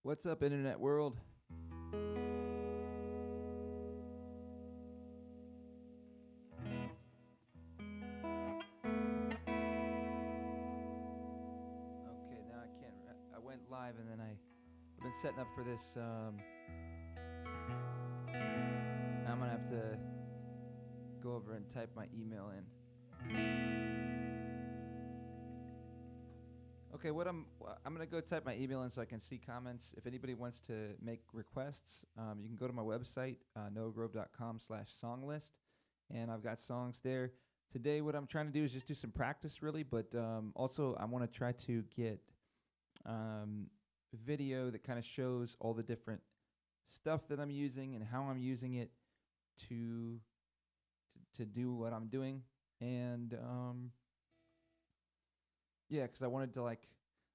What's up, internet world? Okay, now I can't. I went live and then I've been setting up for this. I'm gonna have to go over and type my email in. Okay, I'm gonna go type my email in so I can see comments. If anybody wants to make requests, you can go to my website, noahgrove.com/songlist, and I've got songs there. Today, what I'm trying to do is just do some practice, really, but also I want to try to get video that kind of shows all the different stuff that I'm using and how I'm using it to to do what I'm doing, and yeah, because I wanted to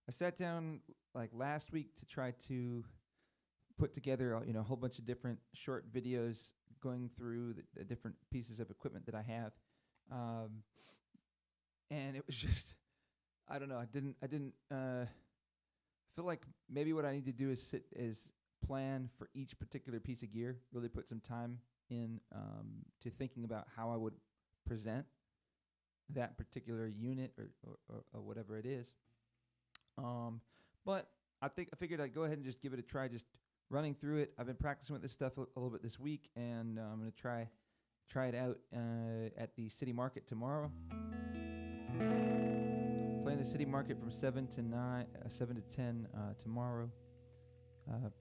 I sat down like last week to try to put together a whole bunch of different short videos going through the different pieces of equipment that I have, and it was just I don't know. I didn't feel like maybe what I need to do is plan for each particular piece of gear. Really put some time in to thinking about how I would present that particular unit or whatever it is. But I figured I'd go ahead and just give it a try, just running through it. I've been practicing with this stuff a little bit this week, and I'm gonna try it out at the city market tomorrow. Playing the city market from 7 to 10 tomorrow,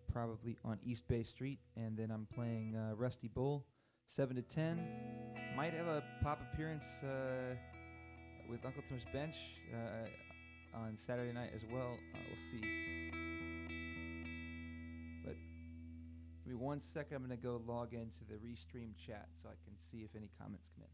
probably on East Bay Street, and then I'm playing Rusty Bull 7 to 10. Might have a pop appearance with Uncle Tim's Bench on Saturday night as well. We'll see. But give me 1 second. I'm going to go log into the Restream chat so I can see if any comments come in.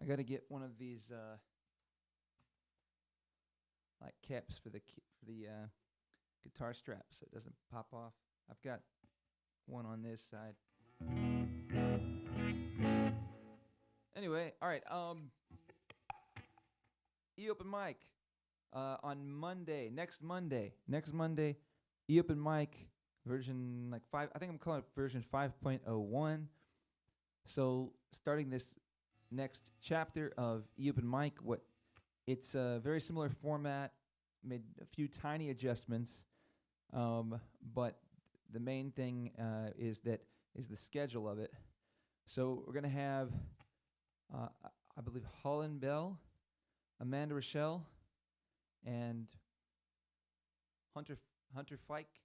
I got to get one of these like caps for the guitar strap so it doesn't pop off. I've got one on this side. Anyway, all right. E-Open Mic on Monday, next Monday, E-Open Mic version like 5. I think I'm calling it version 5.01. So starting this next chapter of E-Open Mic, it's a very similar format. Made a few tiny adjustments, but the main thing is the schedule of it. So we're gonna have, I believe, Holland Bell, Amanda Rochelle, and Hunter Fike.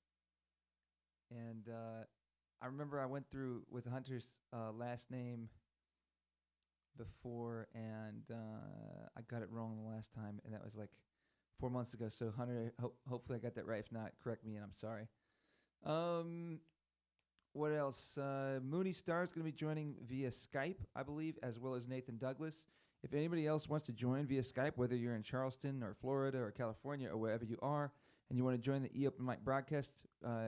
And I remember I went through with Hunter's last name before, and I got it wrong the last time, and that was like 4 months ago. So Hunter, hopefully I got that right. If not, correct me, and I'm sorry. What else? Mooney Star is going to be joining via Skype, I believe, as well as Nathan Douglas. If anybody else wants to join via Skype, whether you're in Charleston or Florida or California or wherever you are, and you want to join the E-Open Mic broadcast,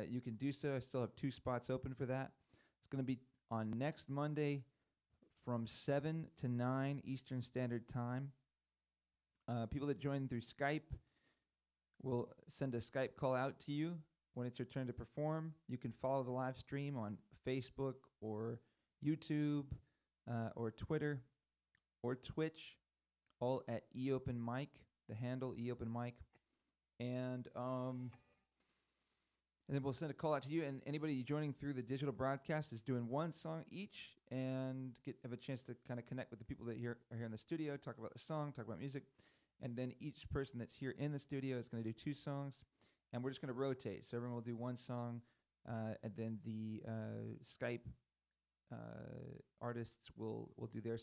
you can do so. I still have 2 spots open for that. It's going to be on next Monday from 7 to 9 Eastern Standard Time. People that join through Skype will send a Skype call out to you when it's your turn to perform. You can follow the live stream on Facebook or YouTube or Twitter or Twitch, all at E-Open Mic. the handle eOpenMic, and then we'll send a call out to you. And anybody joining through the digital broadcast is doing one song each, and have a chance to kind of connect with the people that are here in the studio, talk about the song, talk about music, and then each person that's here in the studio is going to do 2 songs, and we're just going to rotate. So everyone will do 1 song, and then the Skype artists will do their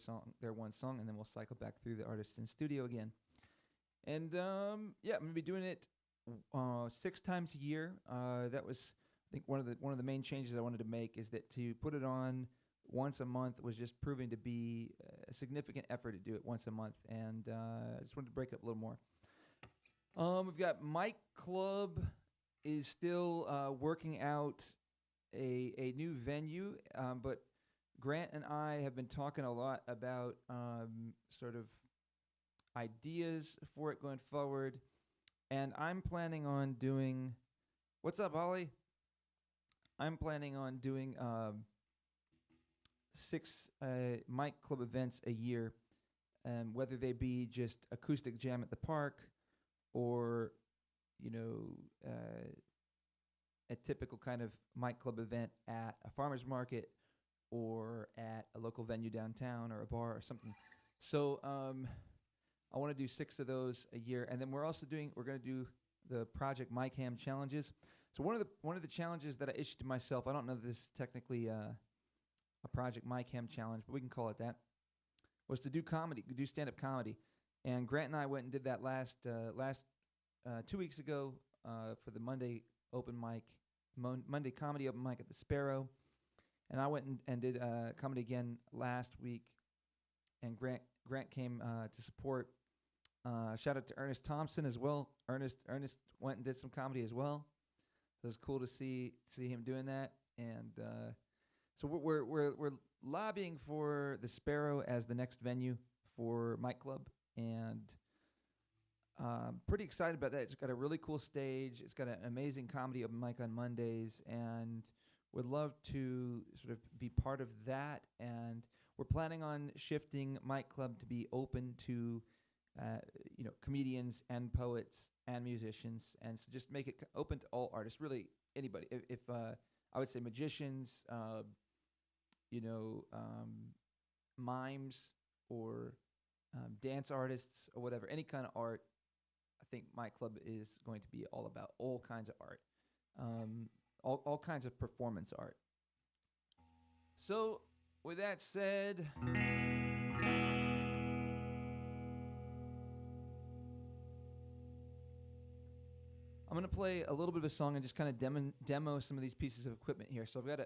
1 song, and then we'll cycle back through the artists in studio again. And I'm gonna be doing it 6 times a year. That was, I think, one of the main changes I wanted to make, is that to put it on once a month was just proving to be a significant effort to do it once a month, and I just wanted to break up a little more. We've got Mic Club is still working out a new venue, but Grant and I have been talking a lot about sort of ideas for it going forward, and I'm planning on doing. What's up, Ollie? I'm planning on doing 6 Mic Club events a year, whether they be just acoustic jam at the park, or a typical kind of Mic Club event at a farmer's market, or at a local venue downtown, or a bar or something. So I want to do 6 of those a year, and then we're going to do the Project MicHam challenges. So one of the challenges that I issued to myself, I don't know if this is technically a Project MicHam challenge, but we can call it that, was to do stand-up comedy. And Grant and I went and did that last 2 weeks ago for the Monday comedy open mic at the Sparrow. And I went and did comedy again last week, and Grant came to support. Shout out to Ernest Thompson as well. Ernest went and did some comedy as well. It was cool to see him doing that, and so we're lobbying for the Sparrow as the next venue for Mic Club, and pretty excited about that. It's got a really cool stage. It's got an amazing comedy open mic on Mondays, and would love to sort of be part of that. And we're planning on shifting Mic Club to be open to comedians and poets and musicians, and so just make it open to all artists, really anybody. If I would say magicians, mimes, or dance artists, or whatever, any kind of art. I think Mic Club is going to be all about all kinds of art, all kinds of performance art. So, with that said, I'm going to play a little bit of a song and just kind of demo some of these pieces of equipment here. So I've got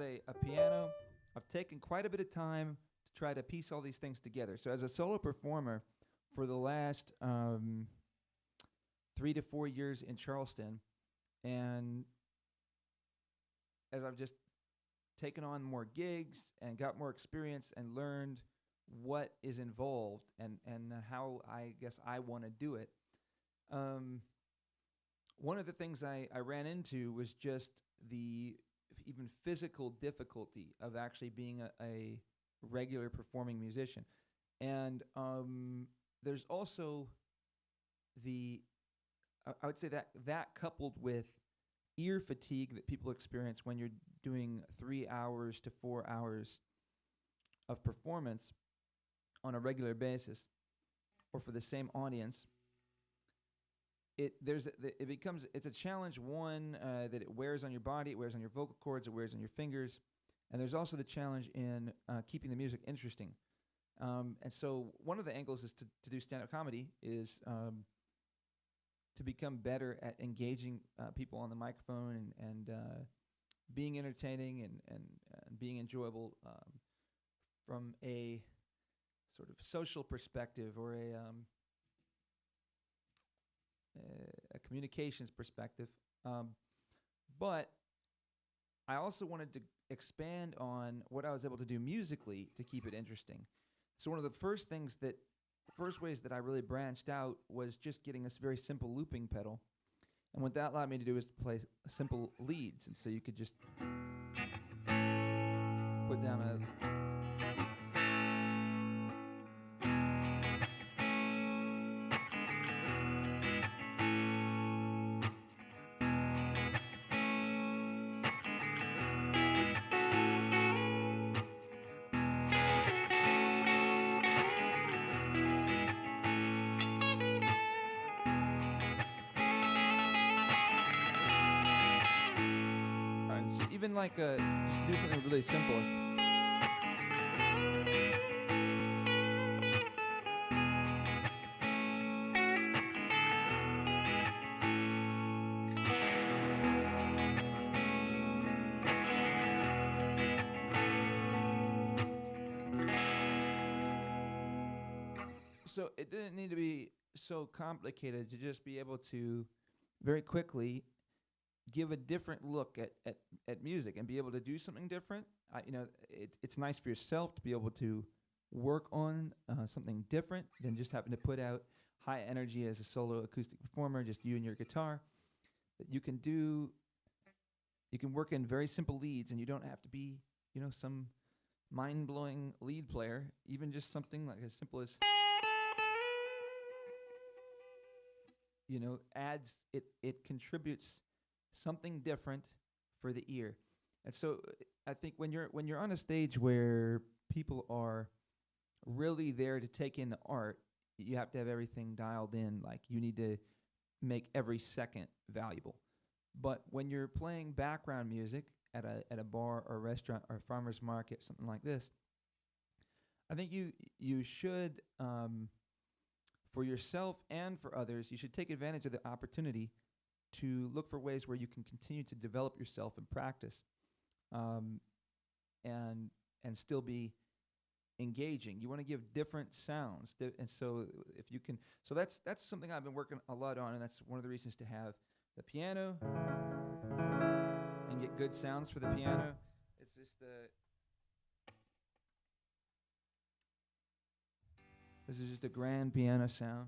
a piano. I've taken quite a bit of time to try to piece all these things together. So as a solo performer for the last 3 to 4 years in Charleston, and as I've just taken on more gigs and got more experience and learned what is involved and how I guess I want to do it, one of the things I ran into was just the even physical difficulty of actually being a regular performing musician. And there's also I would say that coupled with ear fatigue that people experience when you're doing 3 hours to 4 hours of performance on a regular basis, or for the same audience. It's a challenge, one, that it wears on your body, it wears on your vocal cords, it wears on your fingers, and there's also the challenge in keeping the music interesting. And so one of the angles is to do stand-up comedy is to become better at engaging people on the microphone and being entertaining and being enjoyable from a sort of social perspective, or a communications perspective. But I also wanted to expand on what I was able to do musically to keep it interesting. So one of the first ways that I really branched out was just getting this very simple looping pedal. And what that allowed me to do is to play simple leads. And so you could just put down even like just to do something really simple. So it didn't need to be so complicated to just be able to very quickly give a different look at music and be able to do something different. It's nice for yourself to be able to work on something different than just having to put out high energy as a solo acoustic performer, just you and your guitar. But you can work in very simple leads, and you don't have to be, some mind-blowing lead player. Even just something like as simple as, adds it contributes something different for the ear. And so I think when you're on a stage where people are really there to take in the art, you have to have everything dialed in. Like, you need to make every second valuable. But when you're playing background music at a bar or restaurant or farmer's market, something like this, I think you should, for yourself and for others, you should take advantage of the opportunity to look for ways where you can continue to develop yourself and practice, and still be engaging. You want to give different sounds, and so if you can, so that's something I've been working a lot on, and that's one of the reasons to have the piano and get good sounds for the piano. It's just this is just a grand piano sound.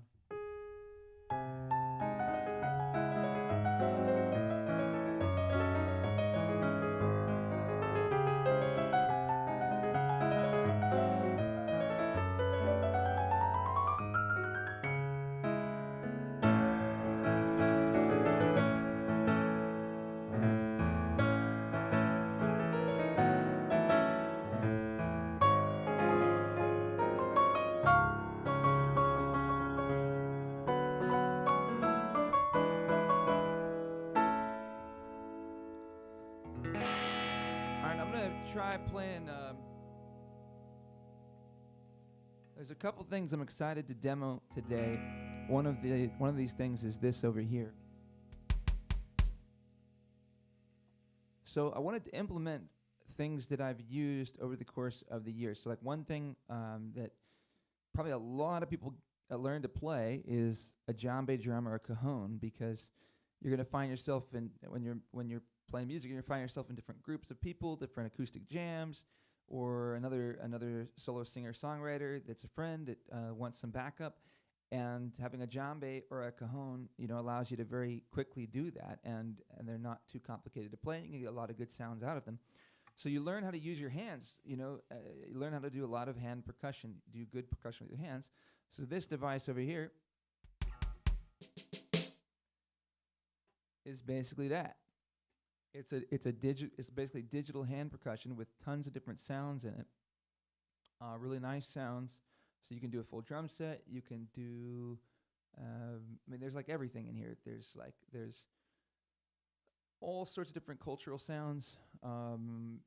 Alright, I'm gonna try playing. There's a couple things I'm excited to demo today. One of these things is this over here. So I wanted to implement things that I've used over the course of the year. So like one thing that probably a lot of people learn to play is a djembe drum or a cajon, because you're going to find yourself in when you're playing music, you're going to find yourself in different groups of people, different acoustic jams, or another solo singer-songwriter that's a friend that wants some backup. And having a djembe or a cajon, allows you to very quickly do that, and they're not too complicated to play, and you can get a lot of good sounds out of them. So you learn how to use your hands, you learn how to do a lot of hand percussion, do good percussion with your hands. So this device over here is basically that. It's basically digital hand percussion with tons of different sounds in it. Really nice sounds. So you can do a full drum set. You can do, there's like everything in here. There's all sorts of different cultural sounds, and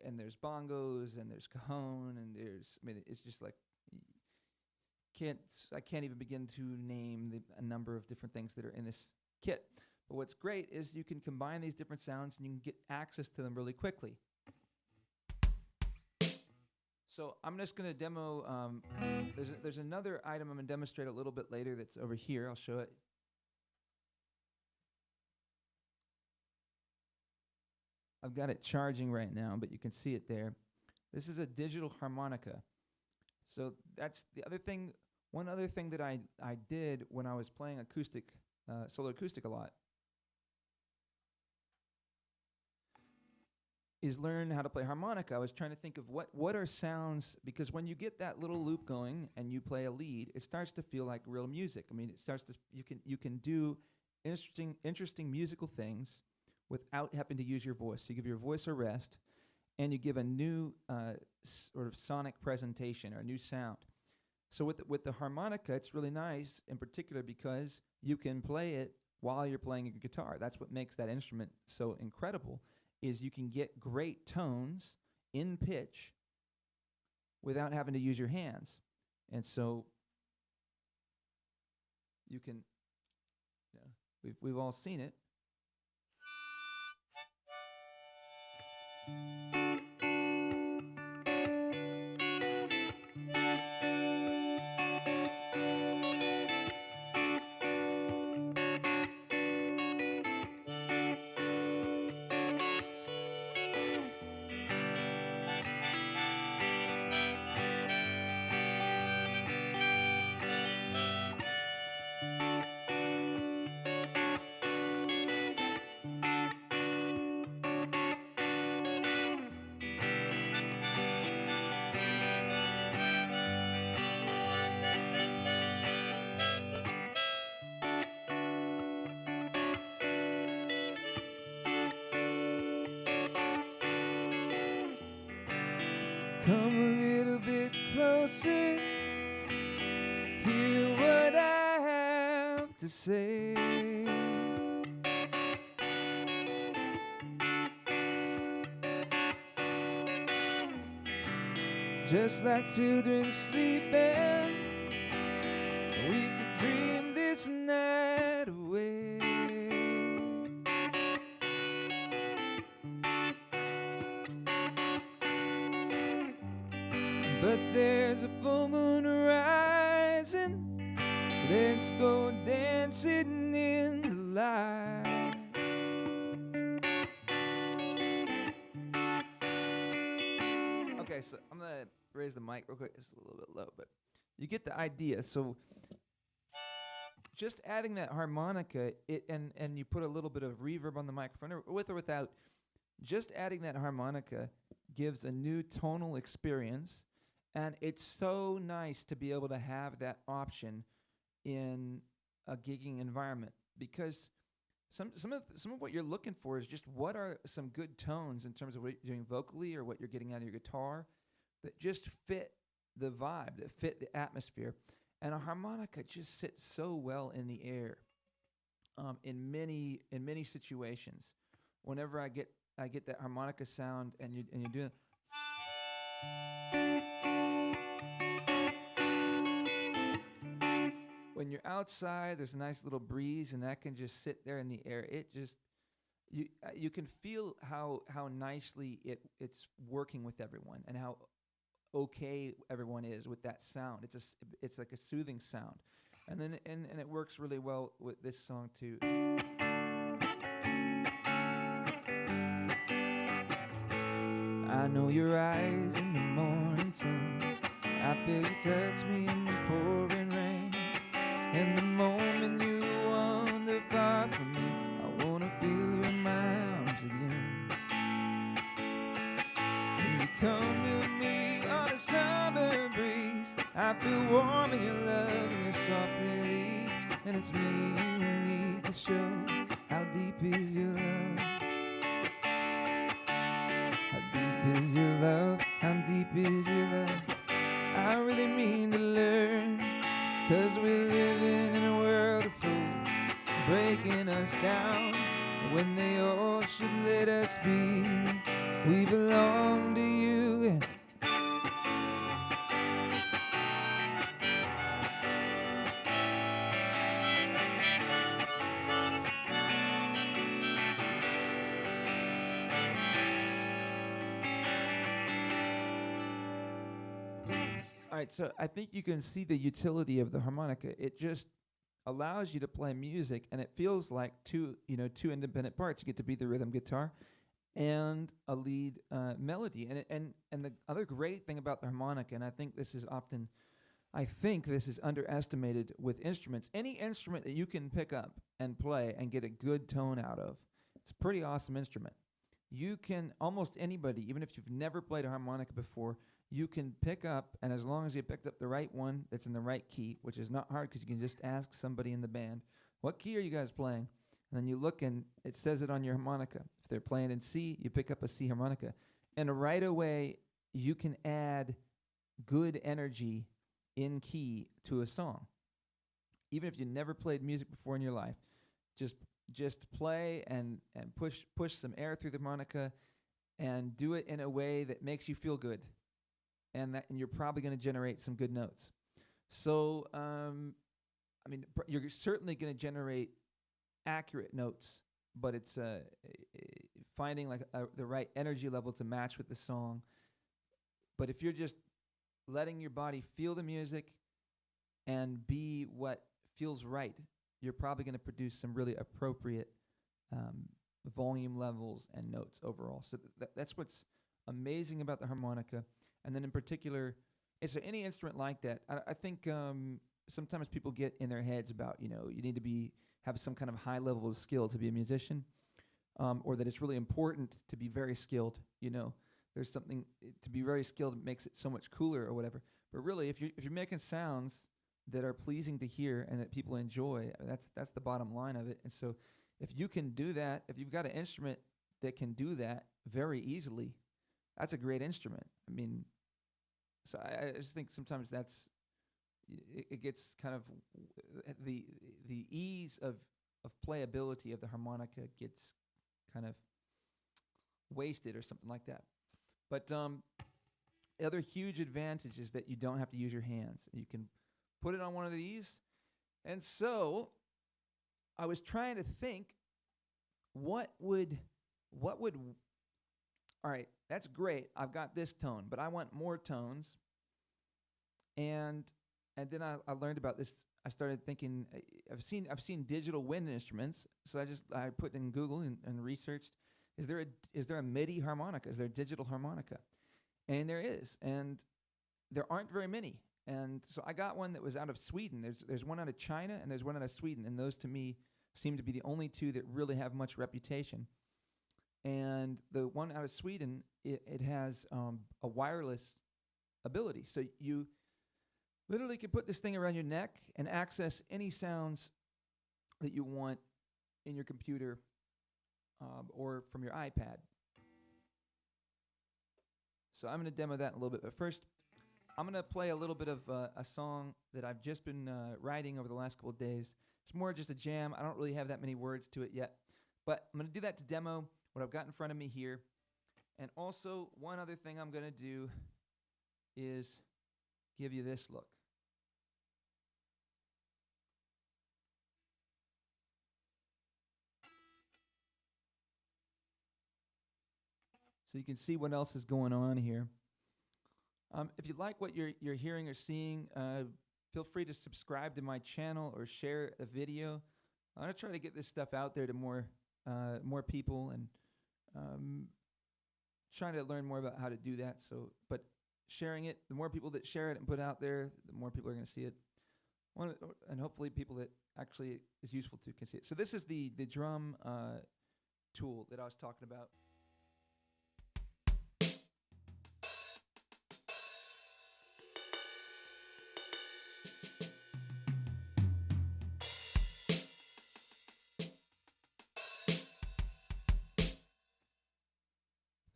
there's bongos, and there's cajon, and it's just like I can't even begin to name a number of different things that are in this kit. But what's great is you can combine these different sounds, and you can get access to them really quickly. So I'm just going to demo. There's another item I'm going to demonstrate a little bit later that's over here. I'll show it. I've got it charging right now, but you can see it there. This is a digital harmonica. So that's the other thing. One other thing that I did when I was playing solo acoustic a lot, is learn how to play harmonica. I was trying to think of what are sounds, because when you get that little loop going and you play a lead, it starts to feel like real music. It starts to you can do interesting musical things without having to use your voice. So you give your voice a rest, and you give a new sort of sonic presentation or a new sound. So with the harmonica, it's really nice, in particular because you can play it while you're playing your guitar. That's what makes that instrument so incredible. is you can get great tones in pitch without having to use your hands. And so you can, we've all seen it. Come a little bit closer, hear what I have to say. Just like children sleeping, we could dream this night away. But there's a full moon rising, let's go dancing in the light. Okay, so I'm gonna raise the mic real quick. It's a little bit low, but you get the idea. So just adding that harmonica, and you put a little bit of reverb on the microphone, with or without, just adding that harmonica gives a new tonal experience. And it's so nice to be able to have that option in a gigging environment, because some of what you're looking for is just what are some good tones in terms of what you're doing vocally or what you're getting out of your guitar that just fit the vibe, that fit the atmosphere. And a harmonica just sits so well in the air in many situations. Whenever I get that harmonica sound and you're doing when you're outside, there's a nice little breeze, and that can just sit there in the air. It just you can feel how nicely it's working with everyone, and how okay everyone is with that sound. It's like a soothing sound, and then and it works really well with this song too. I know your eyes in the morning sun. I feel you touch me in the pouring rain. And the moment you wander far from me, I wanna feel you in my arms again. When you come to me on a summer breeze, I feel warm in your love and you softly leave. And it's me you need to show how deep is your love. How deep is your love? How deep is your love? I really mean to learn, 'cause we're living in a world of fools, breaking us down when they all should let us be. We belong to you. And all right, so I think you can see the utility of the harmonica. It just allows you to play music, and it feels like two independent parts. You get to be the rhythm guitar and a lead melody. And the other great thing about the harmonica, and I think this is underestimated with instruments. Any instrument that you can pick up and play and get a good tone out of, it's a pretty awesome instrument. You can, almost anybody, even if you've never played a harmonica before, you can pick up, and as long as you picked up the right one that's in the right key, which is not hard because you can just ask somebody in the band, what key are you guys playing? And then you look and it says it on your harmonica. If they're playing in C, you pick up a C harmonica. And right away, you can add good energy in key to a song. Even if you never played music before in your life, just just play and push some air through the harmonica and do it in a way that makes you feel good, and you're probably going to generate some good notes. So I mean, you're certainly going to generate accurate notes, but it's finding like the right energy level to match with the song. But if you're just letting your body feel the music and be what feels right, you're probably going to produce some really appropriate volume levels and notes overall. So that's what's amazing about the harmonica. And then in particular, is there any instrument like that? I think sometimes people get in their heads about, you need to have some kind of high level of skill to be a musician, or that it's really important to be very skilled. There's something to be very skilled makes it so much cooler or whatever. But really, if you're making sounds that are pleasing to hear and that people enjoy, that's the bottom line of it. And so, if you can do that, if you've got an instrument that can do that very easily, that's a great instrument. I mean, so I just think sometimes it gets kind of the ease of playability of the harmonica gets kind of wasted or something like that. But the other huge advantage is that you don't have to use your hands. You can put it on one of these. And so I was trying to think what would all right, that's great. I've got this tone, but I want more tones. And then I learned about this. I started thinking, I've seen digital wind instruments, so I put in Google and researched, is there a MIDI harmonica? Is there a digital harmonica? And there is, and there aren't very many. And so I got one that was out of Sweden. There's one out of China and there's one out of Sweden, and those to me seem to be the only two that really have much reputation. And the one out of Sweden, it has a wireless ability, so you literally can put this thing around your neck and access any sounds that you want in your computer or from your iPad. So I'm going to demo that in a little bit. But first, I'm going to play a little bit of a song that I've just been writing over the last couple of days. It's more just a jam. I don't really have that many words to it yet. But I'm going to do that to demo what I've got in front of me here. And also, one other thing I'm going to do is give you this look. So you can see what else is going on here. If you like what you're hearing or seeing, feel free to subscribe to my channel or share a video. I'm going to try to get this stuff out there to more people, and trying to learn more about how to do that. So, but sharing it, the more people that share it and put it out there, the more people are going to see it. And hopefully people that actually is useful to can see it. So this is the drum tool that I was talking about.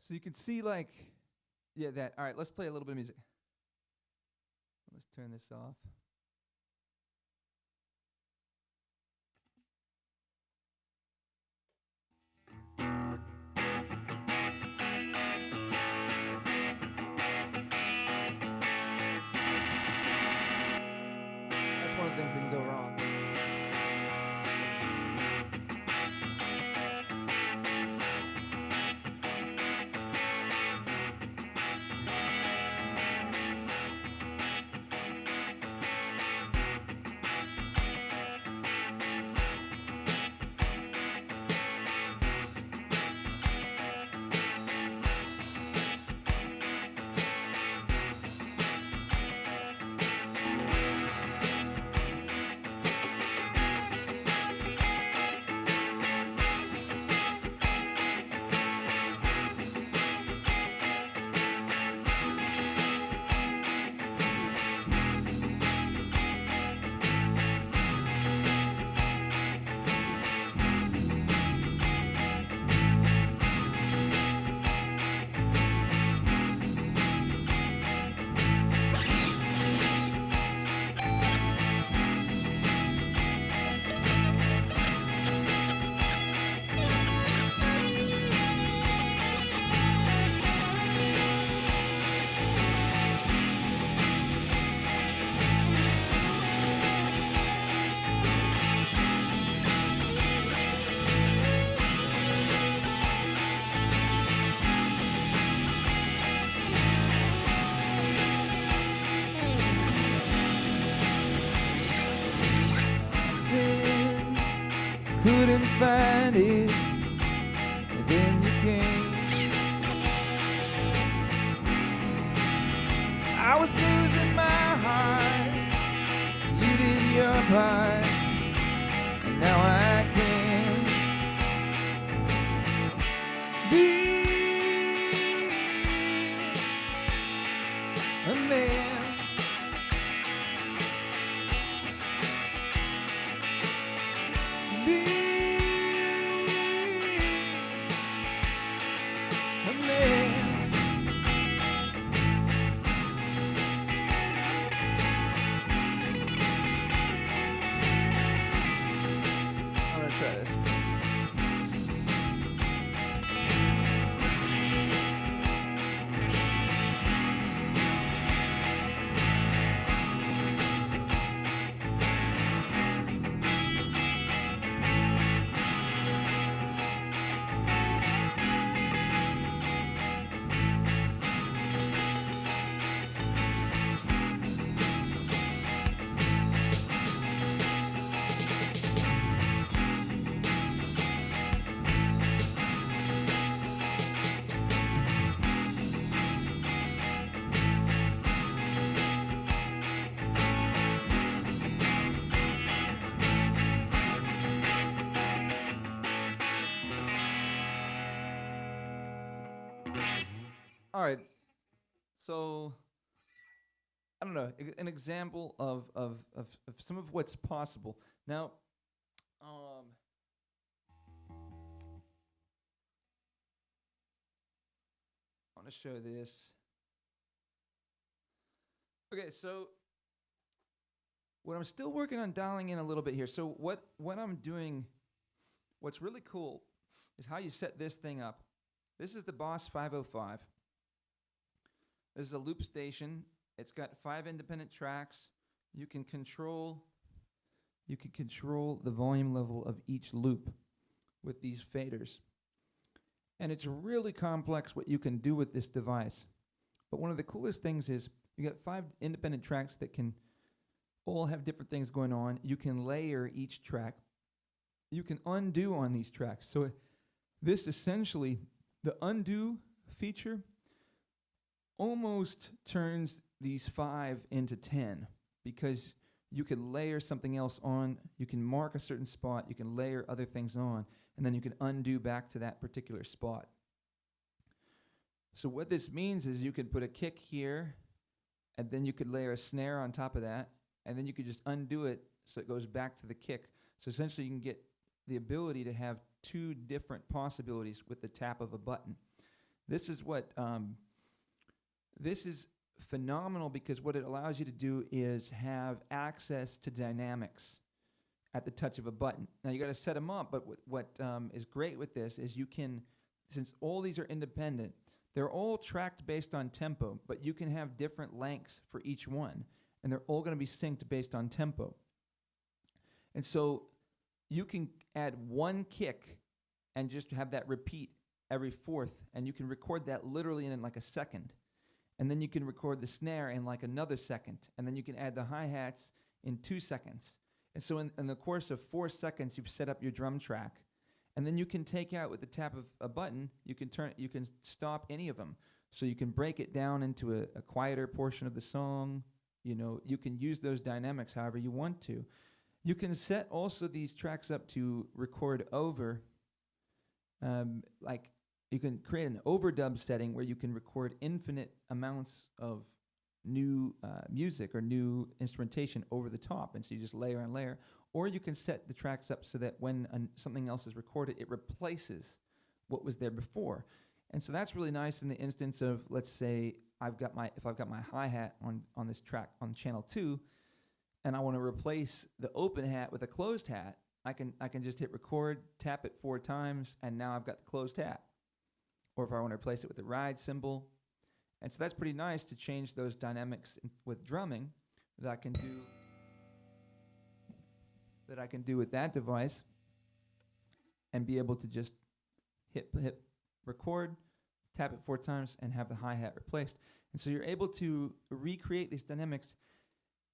So you can see that. All right, let's play a little bit of music. Let's turn this off. That's one of the things that can go wrong. couldn't find it, and then you came. I was losing my heart, you did your part, and now I can be a man. Be a man. I'm gonna try this. All right. So I don't know, an example of some of what's possible. Now, I want to show this. Okay, so what I'm still working on dialing in a little bit here. So what I'm doing, what's really cool is how you set this thing up. This is the Boss 505. This is a loop station. It's got 5 independent tracks. You can control the volume level of each loop with these faders. And it's really complex what you can do with this device. But one of the coolest things is you got 5 independent tracks that can all have different things going on. You can layer each track. You can undo on these tracks. So this essentially, the undo feature almost turns these 5 into 10 because you can layer something else on, you can mark a certain spot, you can layer other things on, and then you can undo back to that particular spot. So what this means is you could put a kick here, and then you could layer a snare on top of that, and then you could just undo it so it goes back to the kick. So essentially you can get the ability to have 2 different possibilities with the tap of a button. This is what this is phenomenal because what it allows you to do is have access to dynamics at the touch of a button. Now you got to set them up, but what is great with this is you can, since all these are independent, they're all tracked based on tempo, but you can have different lengths for each one, and they're all going to be synced based on tempo. And so you can add 1 kick and just have that repeat every 4th, and you can record that literally in like a second. And then you can record the snare in like another second. And then you can add the hi-hats in 2 seconds. And so in the course of 4 seconds, you've set up your drum track. And then you can take out with the tap of a button, you can stop any of them. So you can break it down into a quieter portion of the song. You know, you can use those dynamics however you want to. You can set also these tracks up to record over, like you can create an overdub setting where you can record infinite amounts of new music or new instrumentation over the top, and so you just layer and layer. Or you can set the tracks up so that when something else is recorded, it replaces what was there before. And so that's really nice in the instance of, let's say, if I've got my hi-hat on this track on channel 2, and I want to replace the open hat with a closed hat, I can just hit record, tap it 4 times, and now I've got the closed hat. Or if I want to replace it with a ride cymbal. And so that's pretty nice to change those dynamics with drumming that I can do with that device and be able to just hit record, tap it 4 times, and have the hi-hat replaced. And so you're able to recreate these dynamics,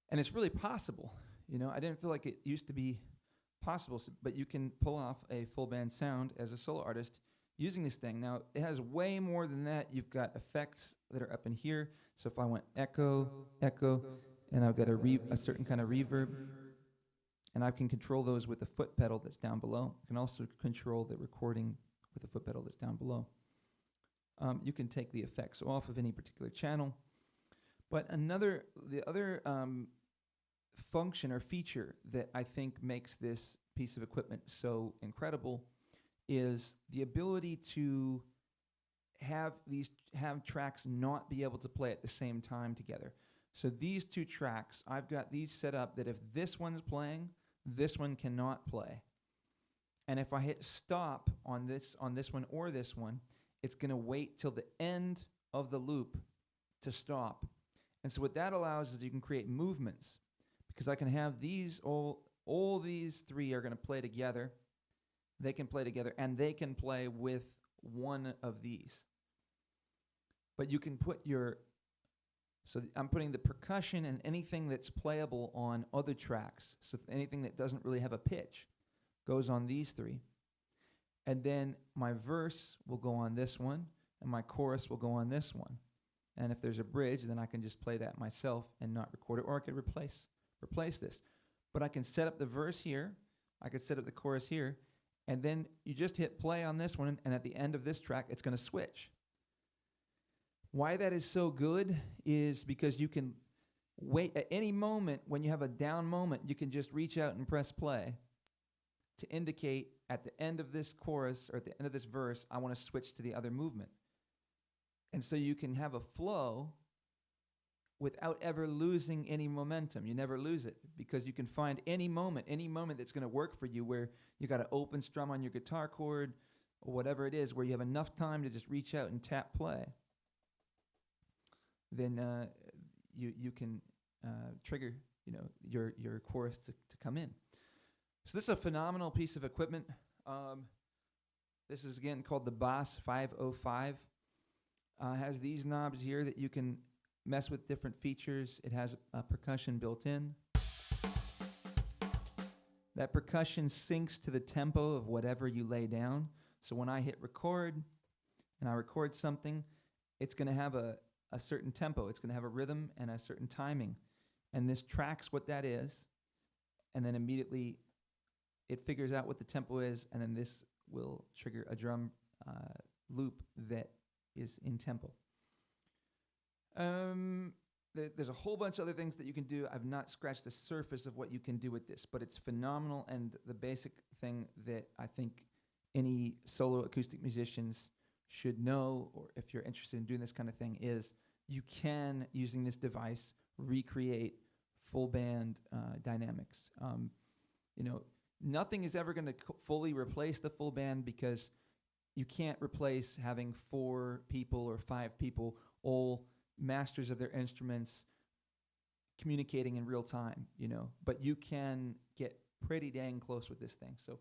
and it's really possible. You know, I didn't feel like it used to be possible, but you can pull off a full band sound as a solo artist using this thing. Now, it has way more than that. You've got effects that are up in here. So if I went echo, echo, and I've got a certain kind of reverb, and I can control those with the foot pedal that's down below. I can also control the recording with the foot pedal that's down below. You can take the effects off of any particular channel. But the other function or feature that I think makes this piece of equipment so incredible is the ability to have tracks not be able to play at the same time together. So these two tracks, I've got these set up that if this one's playing, this one cannot play. And if I hit stop on this one or this one, it's going to wait till the end of the loop to stop. And so what that allows is you can create movements, because I can have these, all these three are going to play together. They can play together, and they can play with one of these. But you can put I'm putting the percussion and anything that's playable on other tracks. So anything that doesn't really have a pitch goes on these three. And then my verse will go on this one, and my chorus will go on this one. And if there's a bridge, then I can just play that myself and not record it, or I could replace this. But I can set up the verse here, I could set up the chorus here, and then you just hit play on this one, and at the end of this track, it's going to switch. Why that is so good is because you can wait at any moment when you have a down moment, you can just reach out and press play to indicate at the end of this chorus or at the end of this verse, I want to switch to the other movement. And so you can have a flow without ever losing any momentum. You never lose it because you can find any moment that's going to work for you where you got an open strum on your guitar chord or whatever it is, where you have enough time to just reach out and tap play. Then you can trigger your chorus to come in. So this is a phenomenal piece of equipment. This is again called the Boss 505. Has these knobs here that you can mess with different features. It has a percussion built in. That percussion syncs to the tempo of whatever you lay down. So when I hit record and I record something, it's going to have a certain tempo. It's going to have a rhythm and a certain timing. And this tracks what that is. And then immediately it figures out what the tempo is. And then this will trigger a drum loop that is in tempo. There's a whole bunch of other things that you can do. I've not scratched the surface of what you can do with this, but it's phenomenal. And the basic thing that I think any solo acoustic musicians should know, or if you're interested in doing this kind of thing, is you can, using this device, recreate full band dynamics. Nothing is ever going to fully replace the full band, because you can't replace having 4 people or 5 people, all masters of their instruments, communicating in real time, But you can get pretty dang close with this thing. So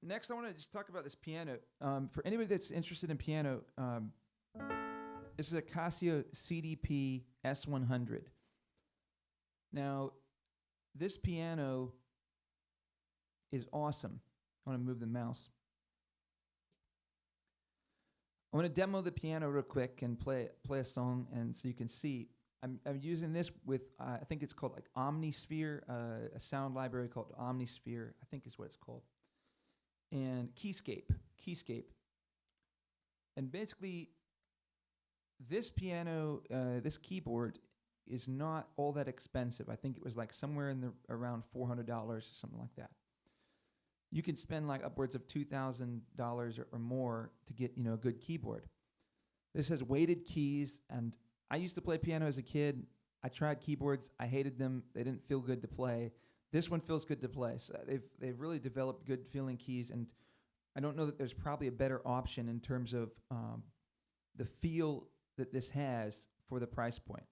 next I want to just talk about this piano. For anybody that's interested in piano, this is a Casio CDP S100. Now, this piano is awesome. I want to move the mouse. I want to demo the piano real quick and play a song, and so you can see. I'm using this with, I think it's called like Omnisphere, a sound library called Omnisphere, I think is what it's called. And Keyscape. And basically, this piano, this keyboard is not all that expensive. I think it was like somewhere in around $400 or something like that. You can spend like upwards of $2,000 or more to get, a good keyboard. This has weighted keys, and I used to play piano as a kid. I tried keyboards. I hated them. They didn't feel good to play. This one feels good to play. So they've really developed good feeling keys, and I don't know that there's probably a better option in terms of the feel that this has for the price point.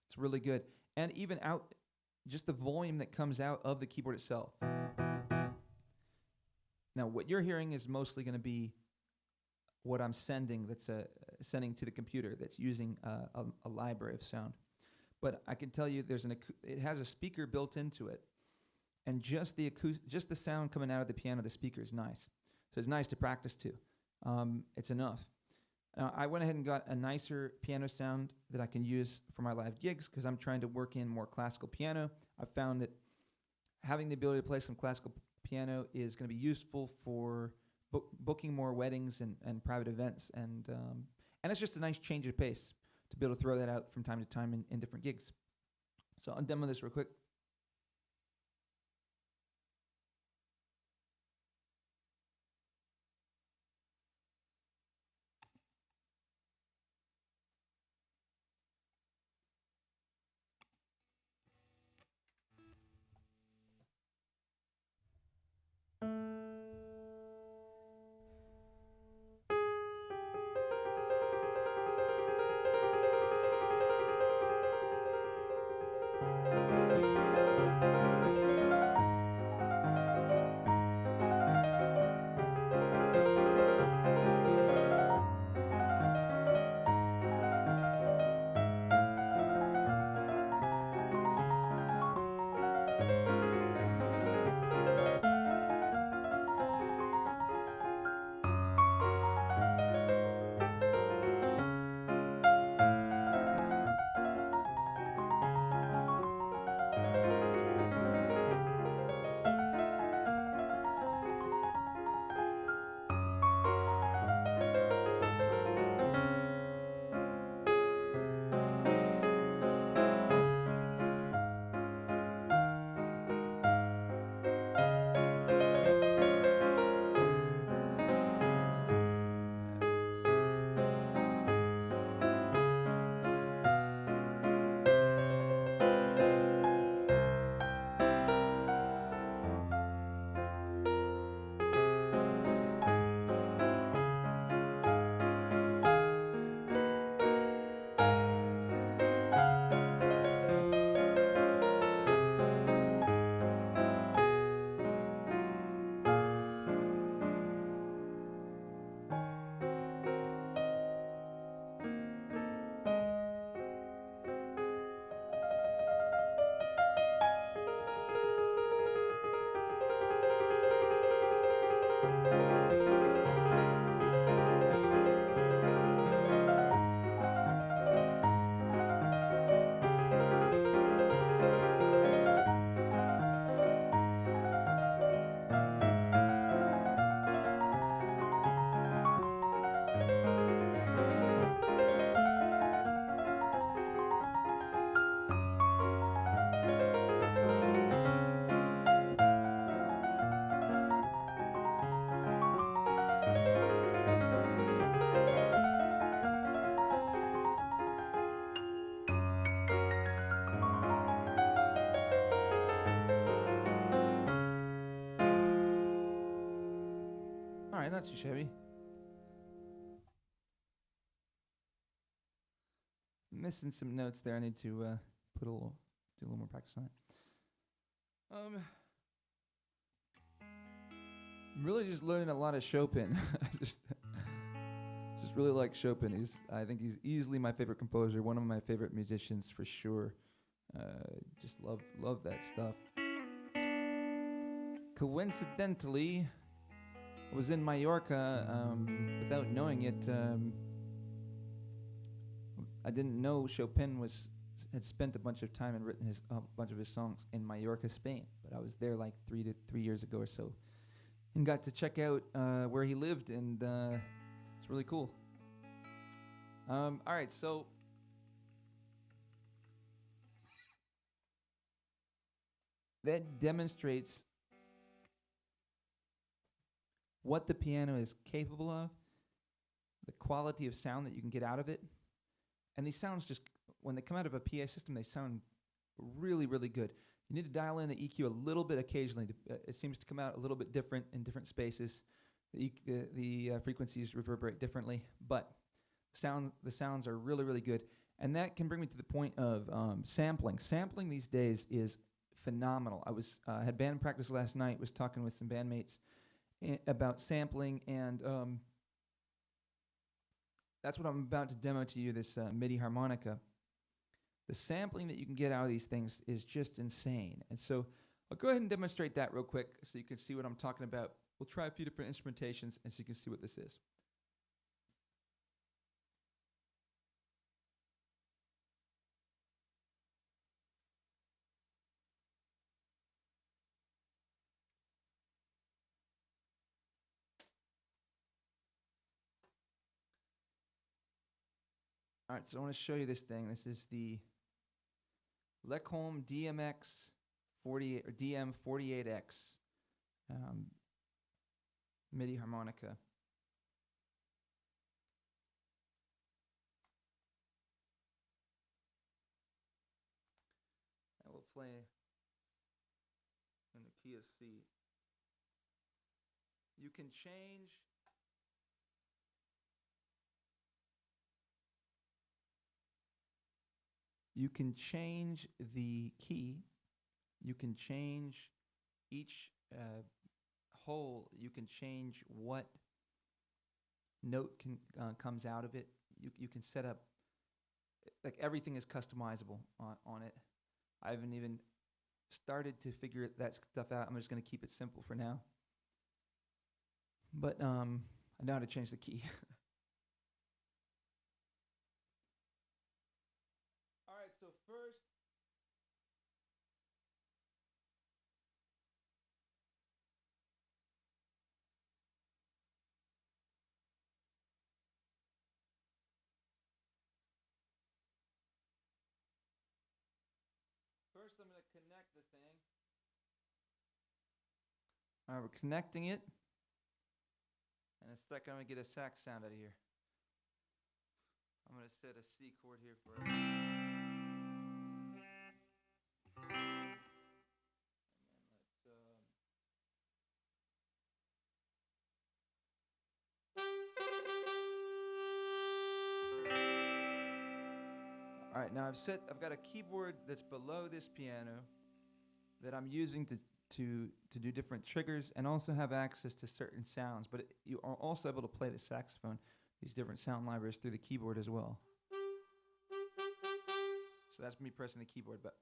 It's really good. And even just the volume that comes out of the keyboard itself. Now, what you're hearing is mostly going to be what I'm sending, that's sending to the computer, that's using a library of sound. But I can tell you it has a speaker built into it. and just the sound coming out of the piano, the speaker is nice. So it's nice to practice to. It's enough. I went ahead and got a nicer piano sound that I can use for my live gigs because I'm trying to work in more classical piano. I found that having the ability to play some classical piano is going to be useful for booking more weddings and private events, and it's just a nice change of pace to be able to throw that out from time to time in different gigs. So I'll demo this real quick. All right, not too shabby. Missing some notes there. I need to do a little more practice on that. I'm really just learning a lot of Chopin. just really like Chopin. I think he's easily my favorite composer, one of my favorite musicians for sure. Just love that stuff. Coincidentally, I was in Mallorca without knowing it. I didn't know Chopin had spent a bunch of time and written a bunch of his songs in Mallorca, Spain. But I was there like 3 years ago or so, and got to check out where he lived, and it's really cool. All right, so that demonstrates what the piano is capable of, the quality of sound that you can get out of it. And these sounds just, when they come out of a PA system, they sound really, really good. You need to dial in the EQ a little bit occasionally. It seems to come out a little bit different in different spaces. The frequencies reverberate differently, but the sounds are really, really good. And that can bring me to the point of sampling. Sampling these days is phenomenal. I had band practice last night, was talking with some bandmates about sampling, and that's what I'm about to demo to you, this MIDI harmonica. The sampling that you can get out of these things is just insane. And so I'll go ahead and demonstrate that real quick so you can see what I'm talking about. We'll try a few different instrumentations and so you can see what this is. All right, so I want to show you this thing. This is the Lekholm DMX 48 or DM48X MIDI harmonica. And we'll play in the key of C. You can change the key. You can change each hole. You can change what note comes out of it. You can set up, like, everything is customizable on it. I haven't even started to figure that stuff out. I'm just going to keep it simple for now. But I know how to change the key. All right, so first, I'm going to connect the thing. All right, we're connecting it. In a second, I'm going to get a sax sound out of here. I'm going to set a C chord here for it. All right, now I've got a keyboard that's below this piano that I'm using to do different triggers and also have access to certain sounds. But you are also able to play the saxophone, these different sound libraries through the keyboard as well. So that's me pressing the keyboard. But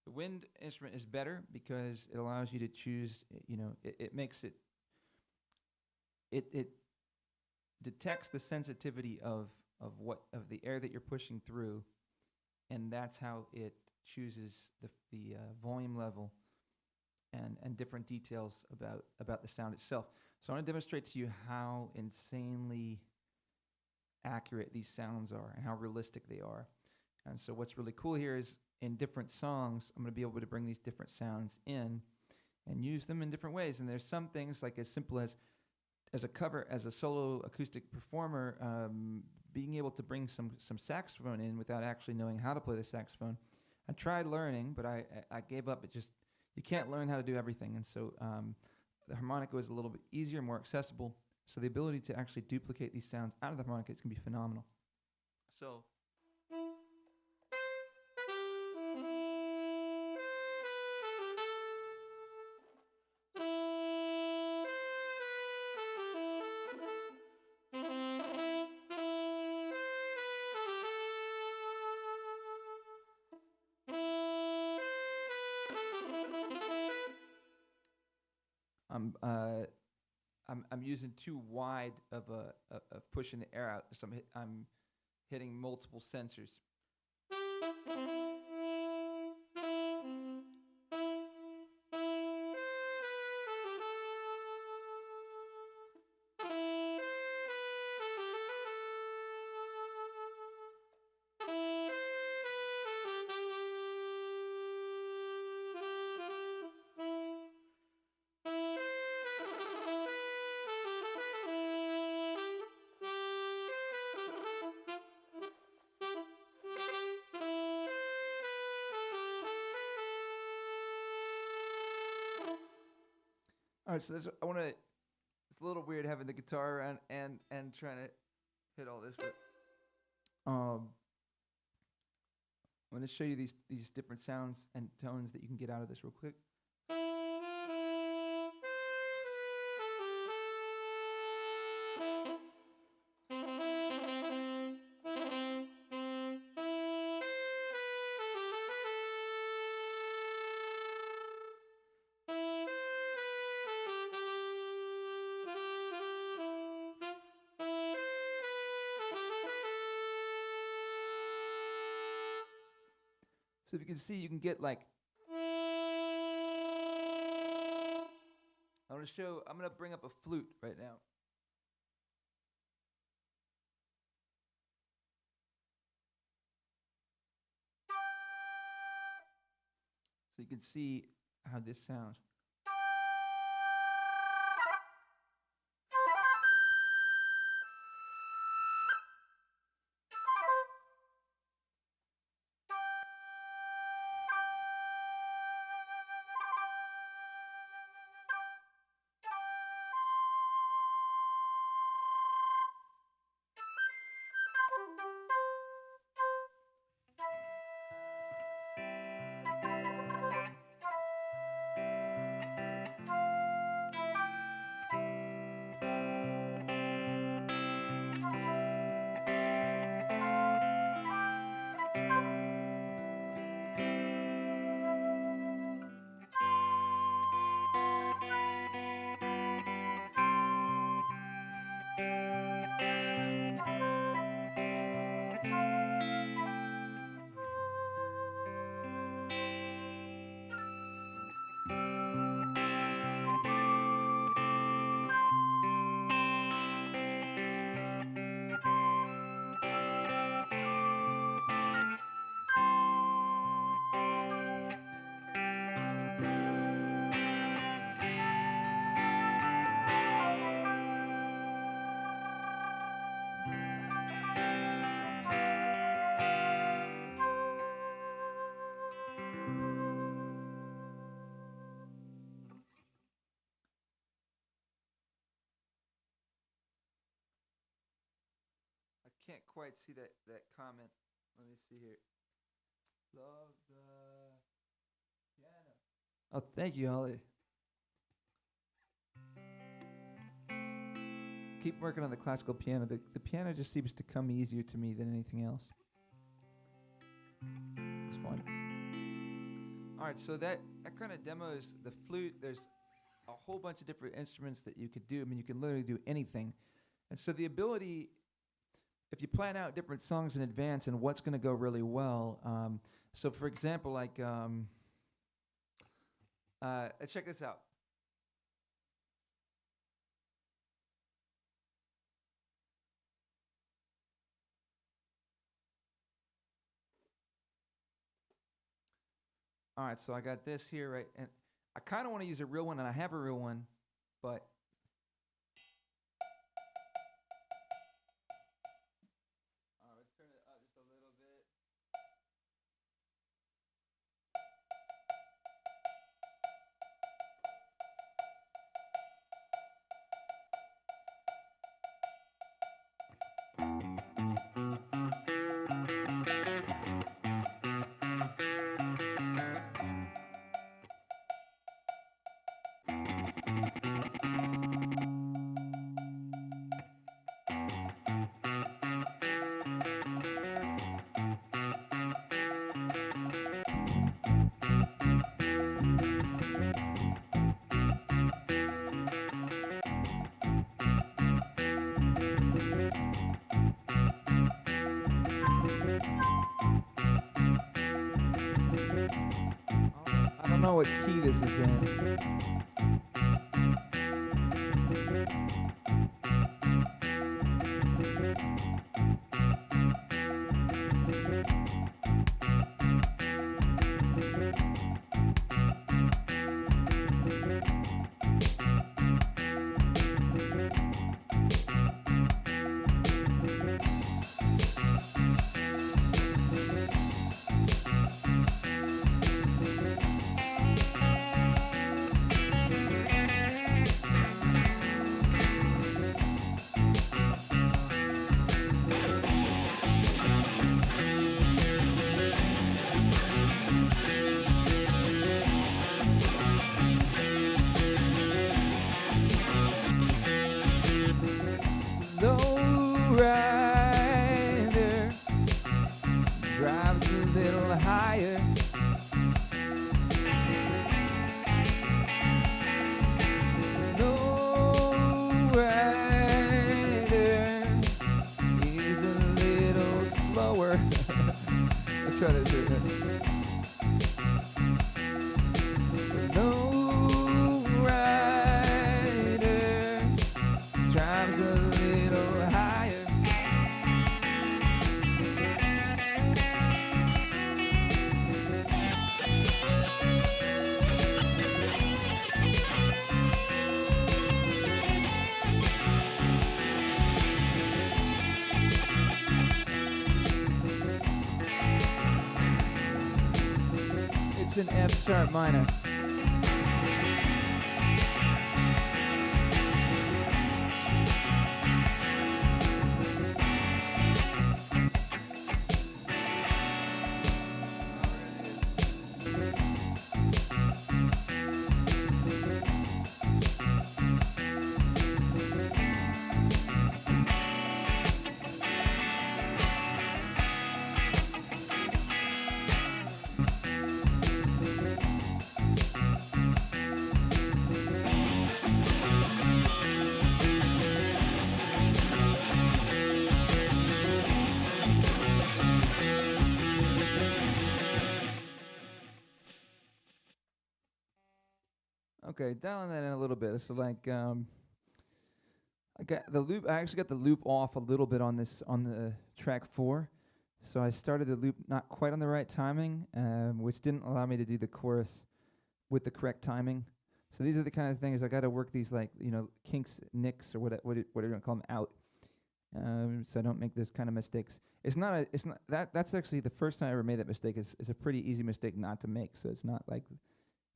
the wind instrument is better because it allows you to choose. It makes it detects the sensitivity of the air that you're pushing through, and that's how it chooses the volume level and different details about the sound itself. So I want to demonstrate to you how insanely accurate these sounds are and how realistic they are. And so what's really cool here is in different songs, I'm going to be able to bring these different sounds in and use them in different ways. And there's some things like as simple as a cover, as a solo acoustic performer, being able to bring some saxophone in without actually knowing how to play the saxophone. I tried learning, but I gave up. You can't learn how to do everything. And so the harmonica is a little bit easier, more accessible. So the ability to actually duplicate these sounds out of the harmonica is going to be phenomenal. So I'm using too wide of pushing the air out, so I'm hitting multiple sensors. All right, so it's a little weird having the guitar around and trying to hit all this, but I'm going to show you these different sounds and tones that you can get out of this real quick. So if you can see, you can get like. I'm going to bring up a flute right now. So you can see how this sounds. Can't quite see that comment. Let me see here. Love the piano. Oh, thank you, Holly. Keep working on the classical piano. The piano just seems to come easier to me than anything else. It's fun. All right, so that kind of demos the flute. There's a whole bunch of different instruments that you could do. I mean, you can literally do anything. And so the ability, if you plan out different songs in advance and what's going to go really well. So, for example, like, check this out. All right, so I got this here, right? And I kind of want to use a real one, and I have a real one, but let's turn it up just a little bit. I don't know what key this is in. Lowrider drives a little higher. Lowrider is a little slower. Let's try this here. an F sharp minor. Okay, dialing that in a little bit. So like, I got the loop. I actually got the loop off a little bit on this on the track 4. So I started the loop not quite on the right timing, which didn't allow me to do the chorus with the correct timing. So these are the kind of things I got to work these, like, kinks, nicks, or whatever you want to call them, out. So I don't make those kind of mistakes. It's not that's actually the first time I ever made that mistake. It's a pretty easy mistake not to make. So it's not like,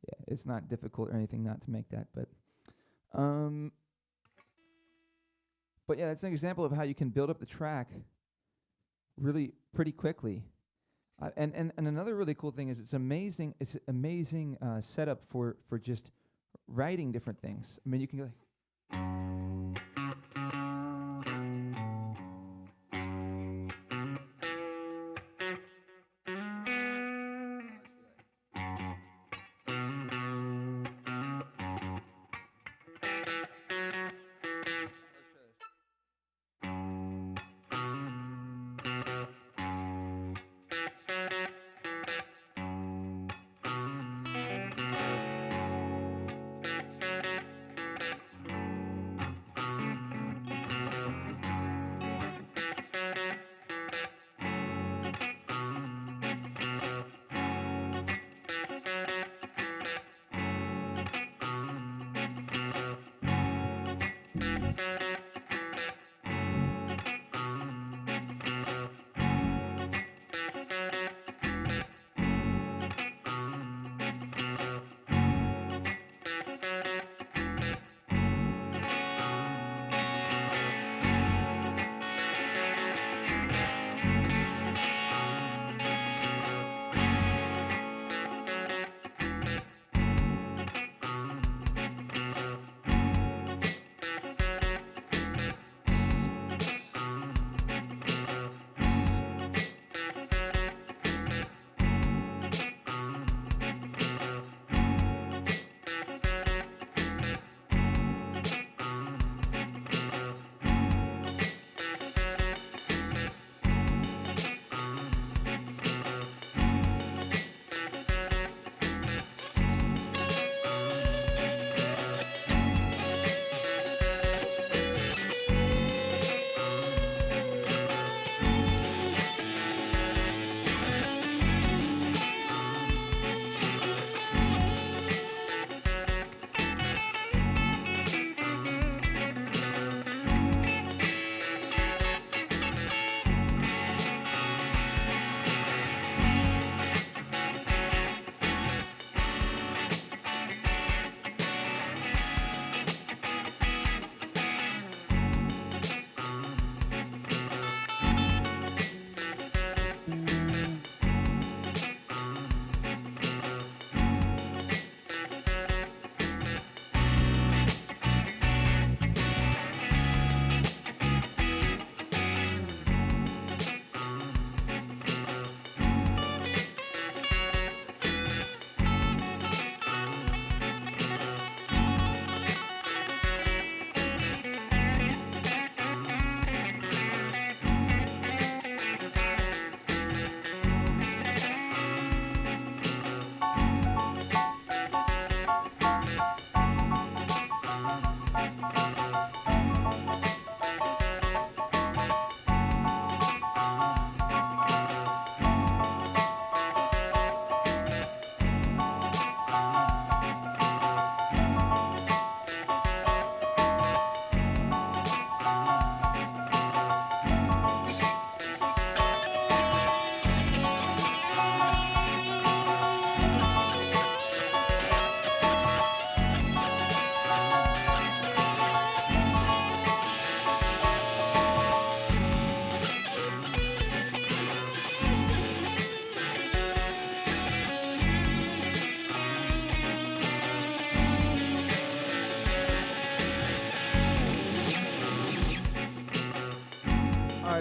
yeah, it's not difficult or anything not to make that. But yeah, it's an example of how you can build up the track really pretty quickly. And another really cool thing is it's amazing setup for just writing different things. I mean, you can go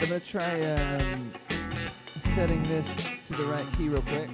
I'm gonna try setting this to the right key real quick.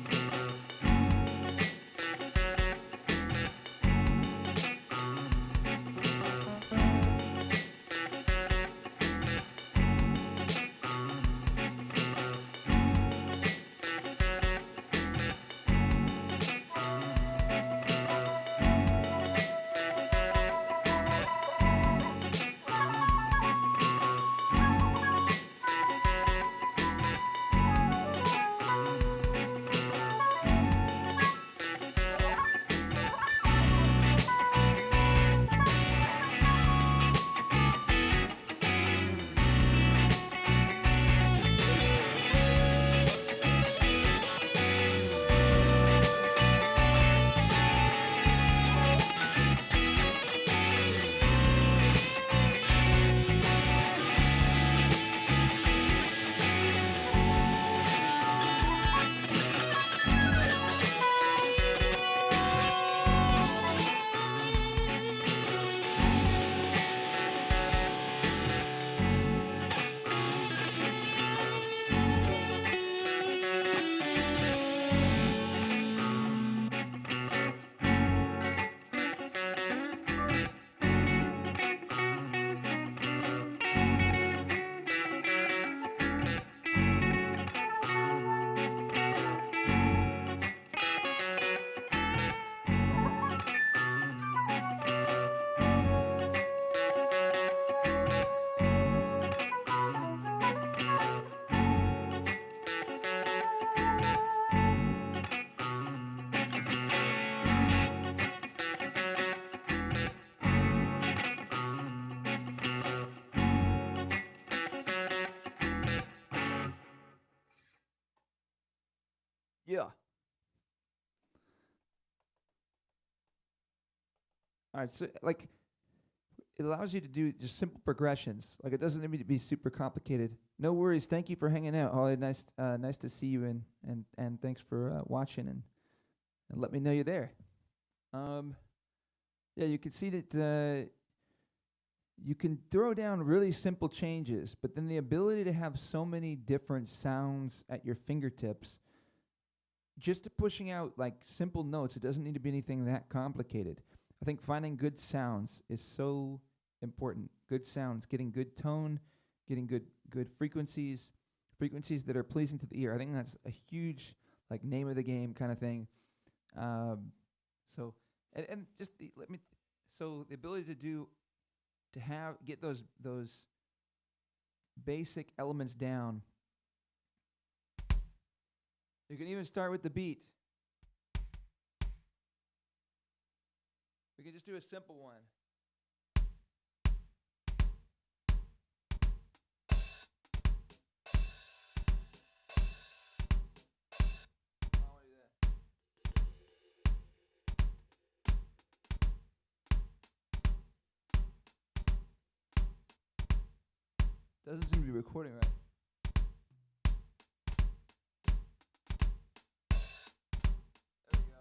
Yeah. All right, so like it allows you to do just simple progressions. Like it doesn't need to be super complicated. No worries. Thank you for hanging out, Holly. Nice to see you, and thanks for watching and let me know you're there. Yeah, you can see that you can throw down really simple changes, but then the ability to have so many different sounds at your fingertips, just to pushing out like simple notes. It doesn't need to be anything that complicated. I think finding good sounds is so important. Good sounds, getting good tone, getting good frequencies, frequencies that are pleasing to the ear. I think that's a huge like name of the game kind of thing. So and just the ability to get those basic elements down. You can even start with the beat. We can just do a simple one. Doesn't seem to be recording right. There we go.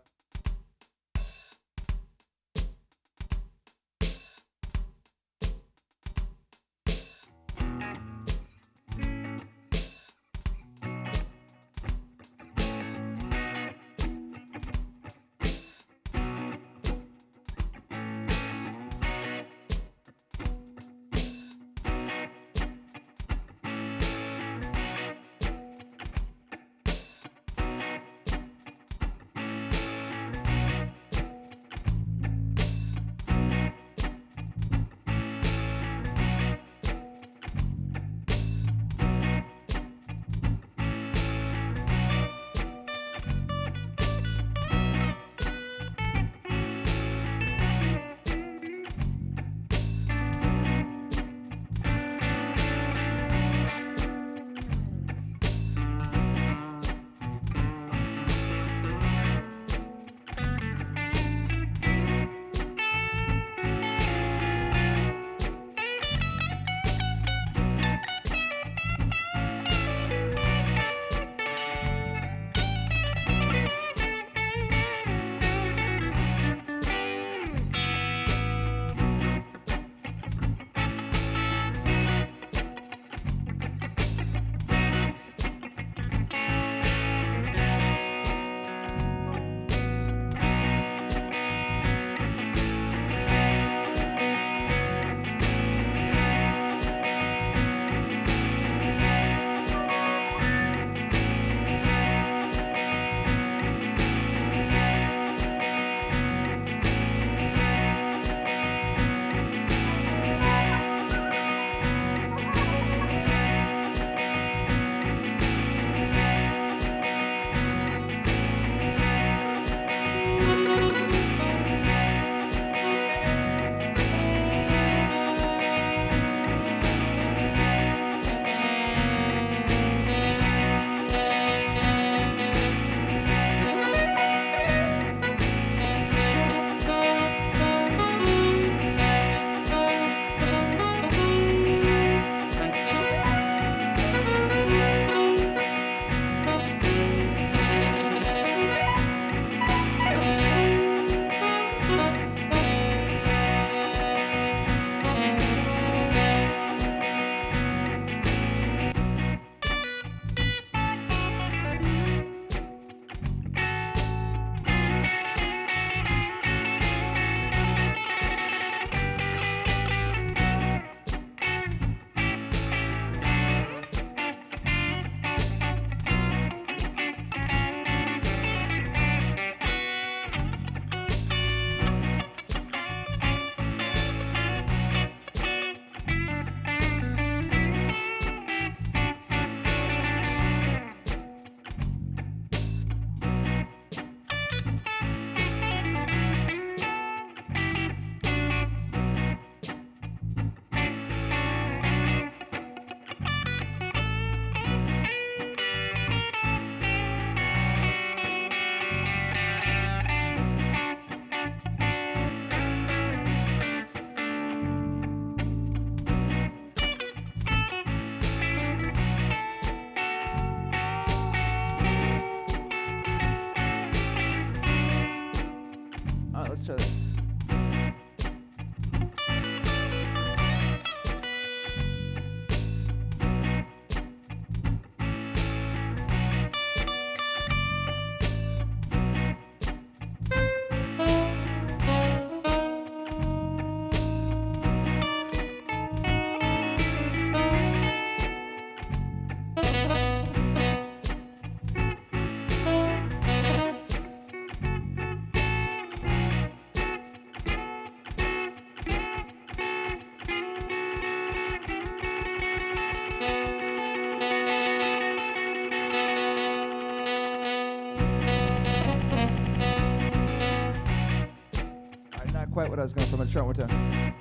quite what I was going for. I'm going to try it one more time.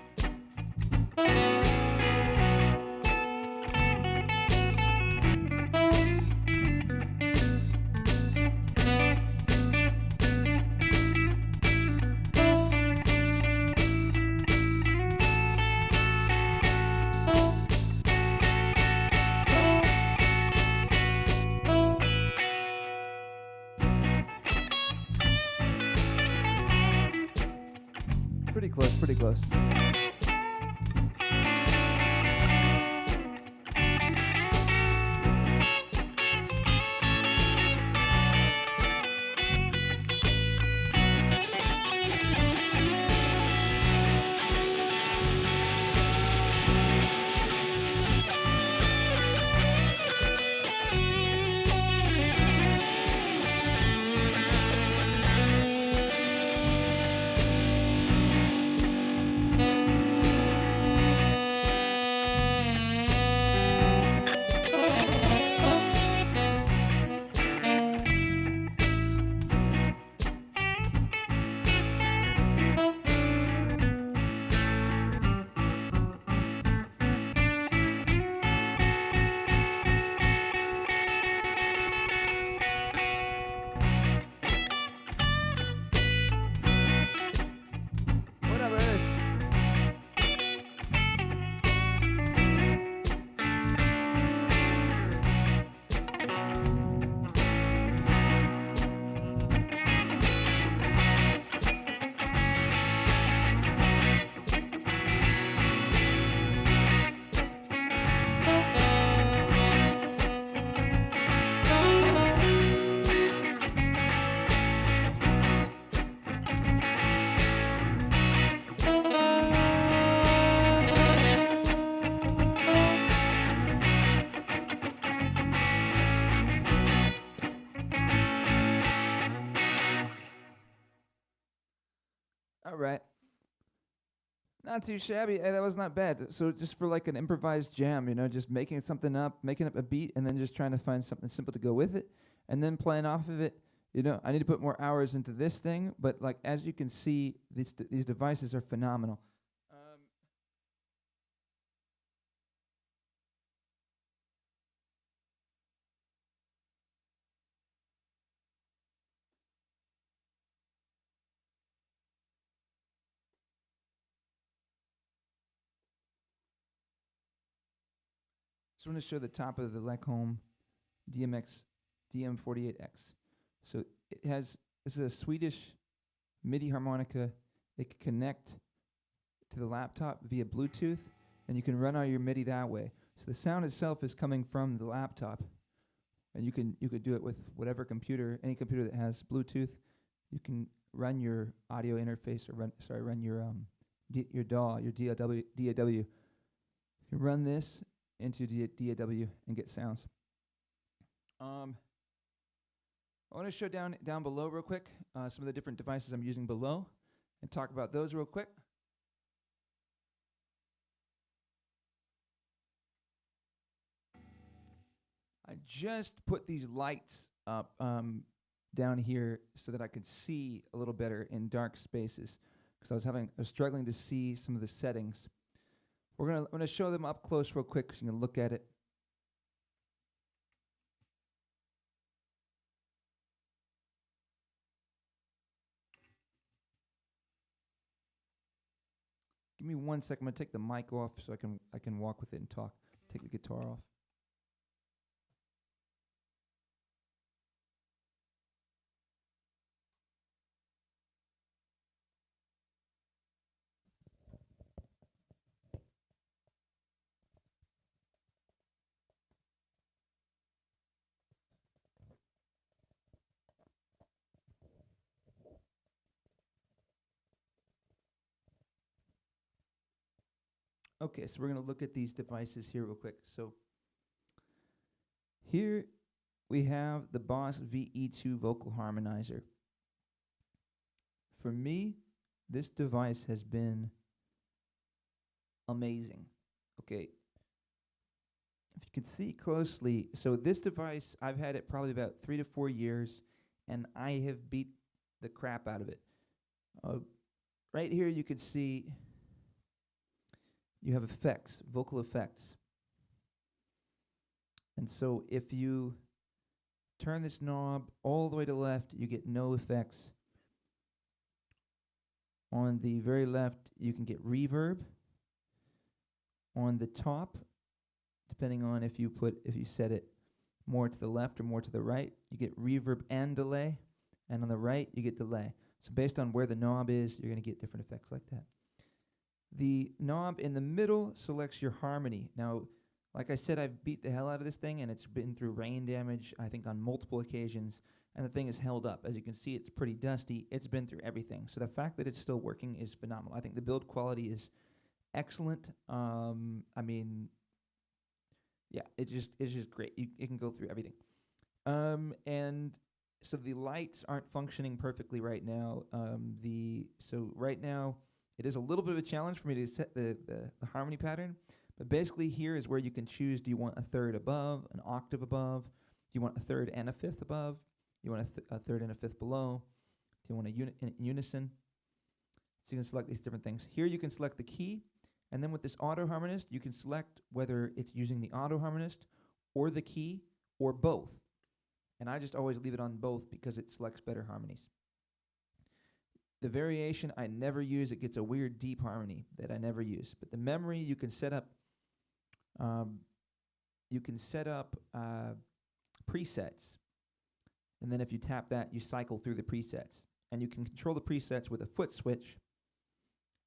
Pretty close, pretty close. All right. Not too shabby. That was not bad. So just for like an improvised jam, just making something up, making up a beat, and then just trying to find something simple to go with it, and then playing off of it. I need to put more hours into this thing, but like as you can see, these devices are phenomenal. Just want to show the top of the Lekholm DMX DM48X. So this is a Swedish MIDI harmonica. It can connect to the laptop via Bluetooth, and you can run all your MIDI that way. So the sound itself is coming from the laptop, and you could do it with whatever computer, any computer that has Bluetooth. You can run your audio interface, or run your your DAW, your DAW. You can run this into DAW and get sounds. I want to show down below real quick some of the different devices I'm using below and talk about those real quick. I just put these lights up down here so that I could see a little better in dark spaces, because I was struggling to see some of the settings. I'm gonna show them up close real quick so you can look at it. Give me 1 second. I'm gonna take the mic off so I can walk with it and talk. Take the guitar off. Okay, so we're going to look at these devices here real quick. So here we have the Boss VE2 vocal harmonizer. For me, this device has been amazing. Okay, if you can see closely, so this device, I've had it probably about 3 to 4 years, and I have beat the crap out of it. right here you could see you have effects, vocal effects. And so if you turn this knob all the way to the left, you get no effects. On the very left, you can get reverb. On the top, depending on if you set it more to the left or more to the right, you get reverb and delay. And on the right, you get delay. So based on where the knob is, you're going to get different effects like that. The knob in the middle selects your harmony. Now, like I said, I've beat the hell out of this thing, and it's been through rain damage, I think, on multiple occasions, and the thing is held up. As you can see, it's pretty dusty. It's been through everything. So the fact that it's still working is phenomenal. I think the build quality is excellent. I mean, yeah, it's just great. It can go through everything. And so the lights aren't functioning perfectly right now. So right now, it is a little bit of a challenge for me to set the harmony pattern. But basically here is where you can choose, do you want a third above, an octave above? Do you want a third and a fifth above? Do you want a third and a fifth below? Do you want a unison? So you can select these different things. Here you can select the key, and then with this auto harmonist, you can select whether it's using the auto harmonist or the key or both. And I just always leave it on both because it selects better harmonies. The variation I never use, it gets a weird deep harmony that I never use. But the memory you can set up presets, and then if you tap that, you cycle through the presets. And you can control the presets with a foot switch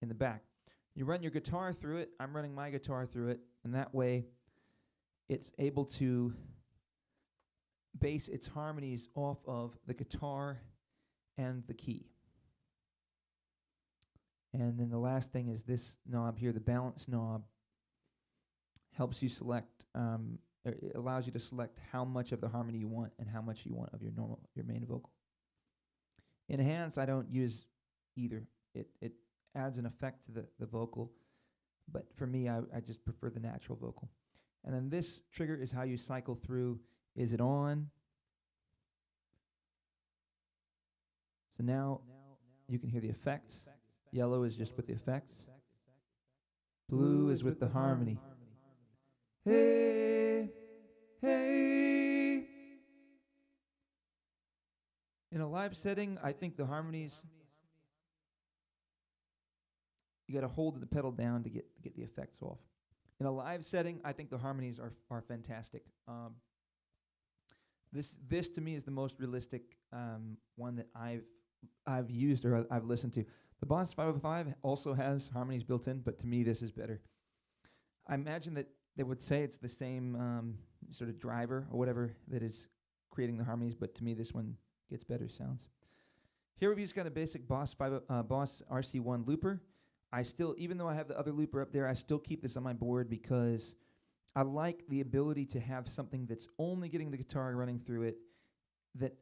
in the back. You run your guitar through it. I'm running my guitar through it, and that way it's able to base its harmonies off of the guitar and the key. And then the last thing is this knob here, the balance knob, helps you select, it allows you to select how much of the harmony you want and how much you want of your main vocal. Enhance, I don't use either. It adds an effect to the vocal, but for me, I just prefer the natural vocal. And then this trigger is how you cycle through. Is it on? So now you can hear the effects. Yellow is just with the effects. Blue is with the harmony. Hey, hey. In a live setting, I think the harmonies, you got to hold the pedal down to get the effects off. In a live setting, I think the harmonies are fantastic. This to me is the most realistic one that I've used or I've listened to. The Boss 505 also has harmonies built in, but to me this is better. I imagine that they would say it's the same sort of driver or whatever that is creating the harmonies, but to me this one gets better sounds. Here we've just got a basic Boss RC1 looper. I still, even though I have the other looper up there, I still keep this on my board because I like the ability to have something that's only getting the guitar running through it, that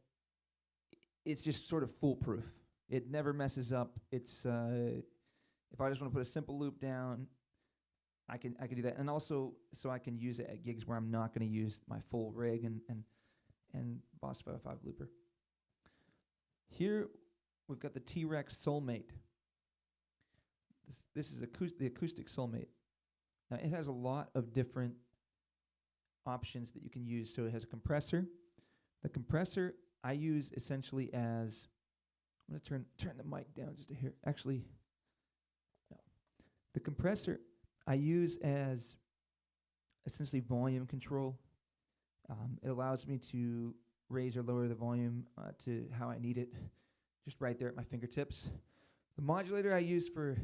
it's just sort of foolproof. It never messes up. It's if I just want to put a simple loop down, I can do that, and also so I can use it at gigs where I'm not going to use my full rig and Boss 505 looper. Here we've got the T-Rex Soulmate. This is the acoustic Soulmate. Now it has a lot of different options that you can use. So it has a compressor. The compressor I use essentially as, I'm going to turn the mic down just to hear. Actually, no. The compressor I use as essentially volume control. It allows me to raise or lower the volume to how I need it, just right there at my fingertips. The modulator I use for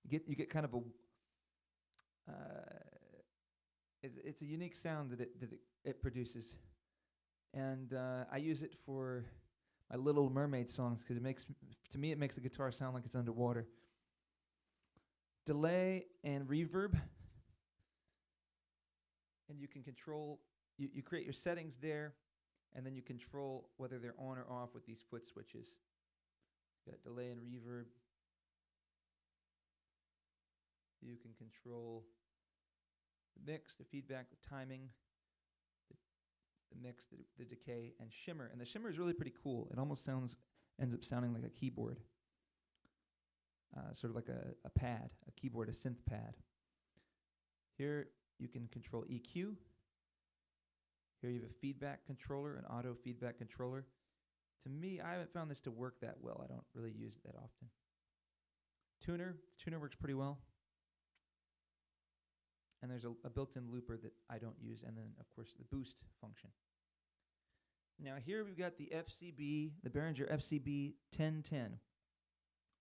you get kind of a it's a unique sound that it produces, and I use it for my Little Mermaid songs because it makes the guitar sound like it's underwater. Delay and reverb, and you can control. You create your settings there, and then you control whether they're on or off with these foot switches. You got delay and reverb. You can control the mix, the feedback, the timing, the mix, the decay, and shimmer. And the shimmer is really pretty cool. It almost ends up sounding like a keyboard. sort of like a pad, a keyboard, a synth pad. Here you can control EQ. Here you have a feedback controller, an auto feedback controller. To me, I haven't found this to work that well. I don't really use it that often. Tuner works pretty well. And there's a built-in looper that I don't use, and then, of course, the boost function. Now here we've got the FCB, the Behringer FCB 1010.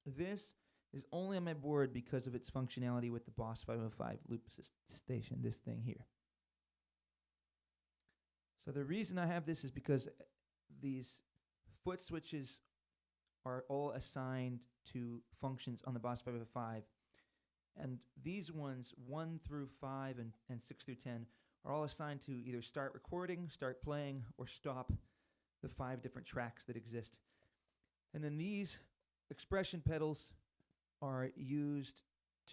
This is only on my board because of its functionality with the Boss 505 loop station, this thing here. So the reason I have this is because these foot switches are all assigned to functions on the Boss 505. And these ones, 1 through 5 and 6 through 10, are all assigned to either start recording, start playing, or stop the 5 different tracks that exist. And then these expression pedals are used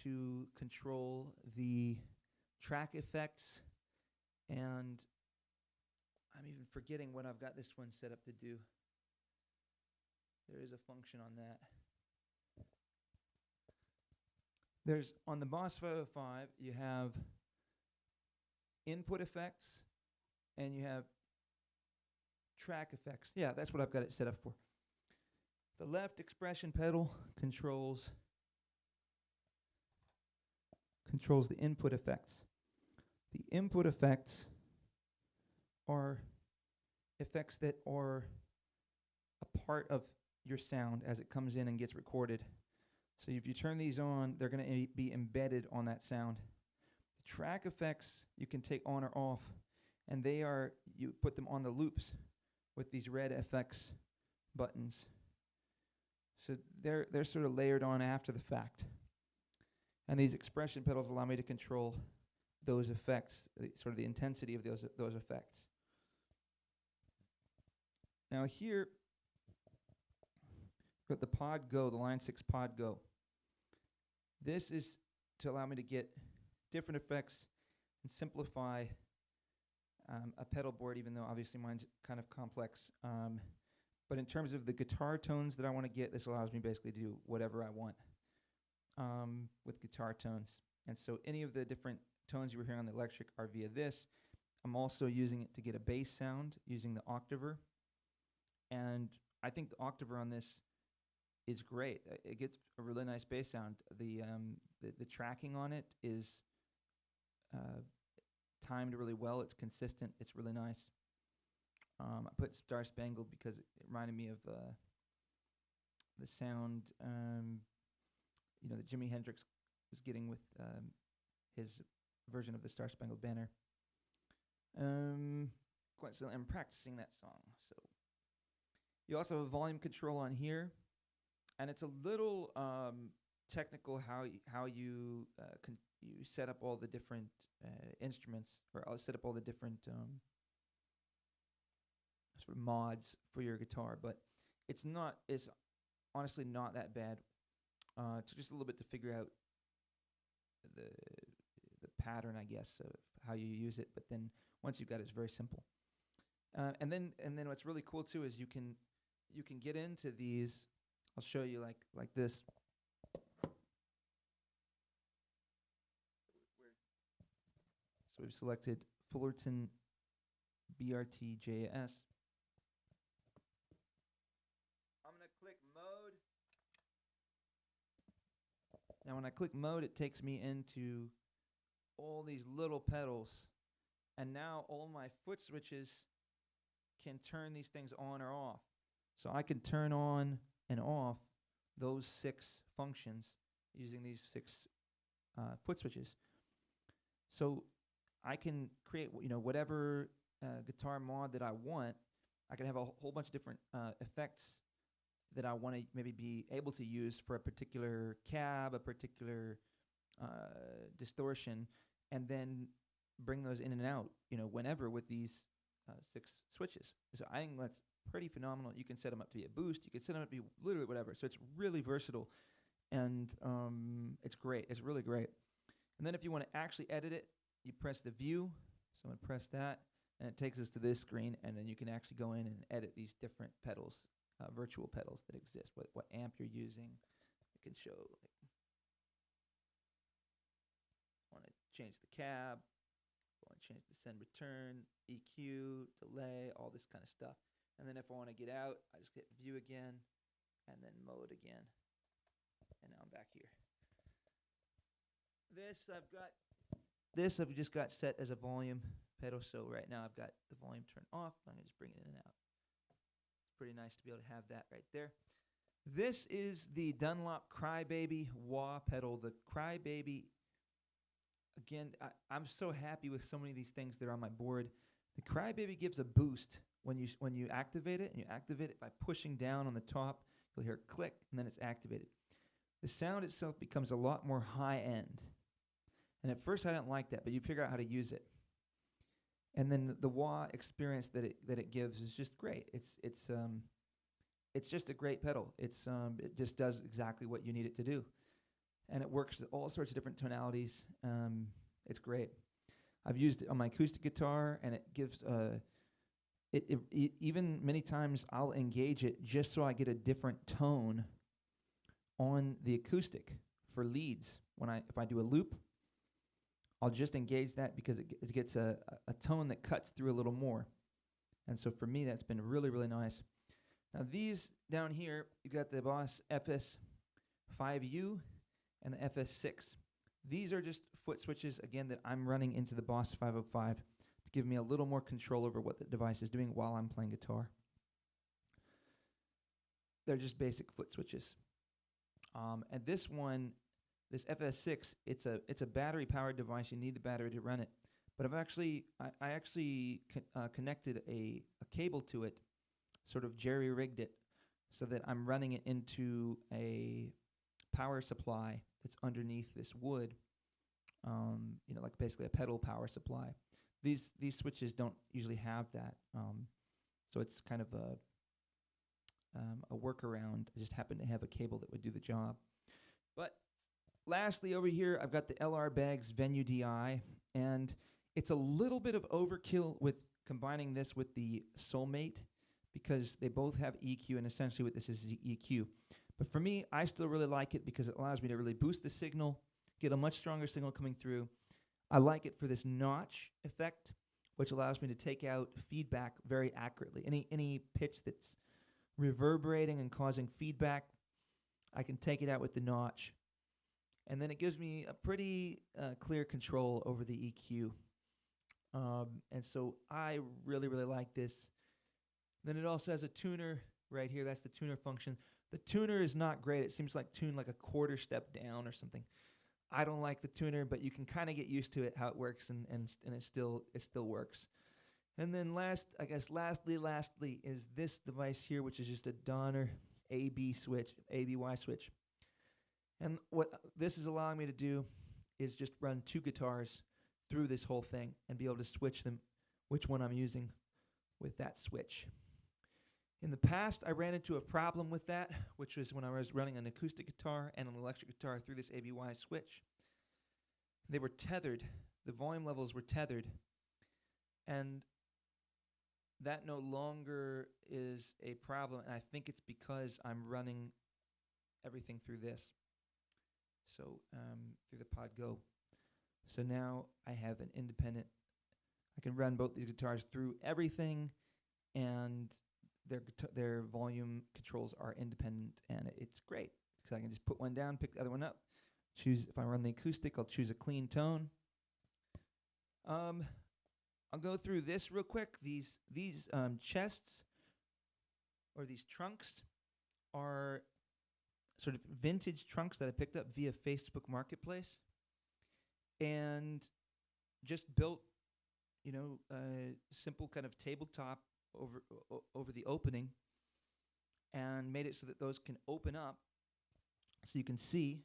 to control the track effects, and I'm even forgetting what I've got this one set up to do. There is a function on that. There's, on the Boss 505, you have input effects and you have track effects. Yeah, that's what I've got it set up for. The left expression pedal controls the input effects. The input effects are effects that are a part of your sound as it comes in and gets recorded. So if you turn these on, they're going to be embedded on that sound. The track effects you can take on or off, and you put them on the loops with these red FX buttons. So they're sort of layered on after the fact. And these expression pedals allow me to control those effects, sort of the intensity of those effects. Now here, we've got the Pod Go, the Line 6 Pod Go. This is to allow me to get different effects and simplify a pedal board, even though obviously mine's kind of complex. But in terms of the guitar tones that I want to get, this allows me basically to do whatever I want with guitar tones. And so any of the different tones you were hearing on the electric are via this. I'm also using it to get a bass sound using the Octaver. And I think the Octaver on this is great. It gets a really nice bass sound. The tracking on it is timed really well. It's consistent. It's really nice. I put Star Spangled because it reminded me of the sound that Jimi Hendrix was getting with his version of the Star Spangled Banner. Coincidentally, I'm practicing that song. So you also have a volume control on here. And it's a little technical how you set up all the different instruments, or I'll set up all the different sort of mods for your guitar. But it's honestly not that bad. It's just a little bit to figure out the pattern, I guess, of how you use it. But then once you've got it, it's very simple. And then what's really cool too is you can get into these. I'll show you like this. So we've selected Fullerton BRT JS. I'm going to click mode. Now when I click mode, it takes me into all these little pedals. And now all my foot switches can turn these things on or off. So I can turn on and off those 6 functions using these 6 foot switches. So I can create whatever guitar mod that I want. I can have a whole bunch of different effects that I want to maybe be able to use for a particular cab, a particular distortion, and then bring those in and out, whenever with these 6 switches. So I think that's pretty phenomenal. You can set them up to be a boost. You can set them up to be literally whatever. So it's really versatile, and it's great. It's really great. And then if you want to actually edit it, you press the view. So I'm going to press that, and it takes us to this screen, and then you can actually go in and edit these different pedals, virtual pedals that exist, what amp you're using, I can show, like, want to change the cab, want to change the send return, EQ, delay, all this kind of stuff. And then if I want to get out, I just hit view again and then mode again. And now I'm back here. This I've just got set as a volume pedal. So right now I've got the volume turned off. I'm going to just bring it in and out. It's pretty nice to be able to have that right there. This is the Dunlop Crybaby wah pedal. The Crybaby, again, I'm so happy with so many of these things that are on my board. The Crybaby gives a boost when you activate it, and you activate it by pushing down on the top. You'll hear a click, and then it's activated. The sound itself becomes a lot more high end. And at first I didn't like that, but you figure out how to use it. And then the wah experience that it gives is just great. It's just a great pedal. It just does exactly what you need it to do, and it works with all sorts of different tonalities. It's great. I've used it on my acoustic guitar, and it gives even many times I'll engage it just so I get a different tone on the acoustic for leads. If I do a loop, I'll just engage that because it gets a tone that cuts through a little more. And so for me, that's been really, really nice. Now these down here, you got the Boss FS5U and the FS6. These are just foot switches, again, that I'm running into the Boss 505 to give me a little more control over what the device is doing while I'm playing guitar. They're just basic foot switches. And this one, this FS6, it's a battery-powered device. You need the battery to run it. But I actually connected a cable to it, sort of jerry-rigged it, so that I'm running it into a power supply that's underneath this wood. Like basically a pedal power supply. These switches don't usually have that, so it's kind of a workaround. I just happen to have a cable that would do the job. But lastly, over here, I've got the LR Baggs Venue DI, and it's a little bit of overkill with combining this with the Soulmate because they both have EQ, and essentially what this is EQ. But for me, I still really like it because it allows me to really boost the signal, get a much stronger signal coming through. I like it for this notch effect, which allows me to take out feedback very accurately. Any pitch that's reverberating and causing feedback, I can take it out with the notch. And then it gives me a pretty clear control over the EQ. And so I really, really like this. Then it also has a tuner right here. That's the tuner function. The tuner is not great. It seems like tune like a quarter step down or something. I don't like the tuner, but you can kind of get used to it, how it works, and it still works. And then lastly is this device here, which is just a Donner ABY switch. And what this is allowing me to do is just run two guitars through this whole thing and be able to switch them, which one I'm using with that switch. In the past, I ran into a problem with that, which was when I was running an acoustic guitar and an electric guitar through this ABY switch. They were tethered. The volume levels were tethered. And that no longer is a problem, and I think it's because I'm running everything through this. So through the Pod Go. So now I have an independent, I can run both these guitars through everything, and their volume controls are independent, and it's great. So I can just put one down, pick the other one up, choose, if I run the acoustic, I'll choose a clean tone. I'll go through this real quick. These chests, or these trunks, are sort of vintage trunks that I picked up via Facebook Marketplace, and just built, a simple kind of tabletop over the opening, and made it so that those can open up, so you can see.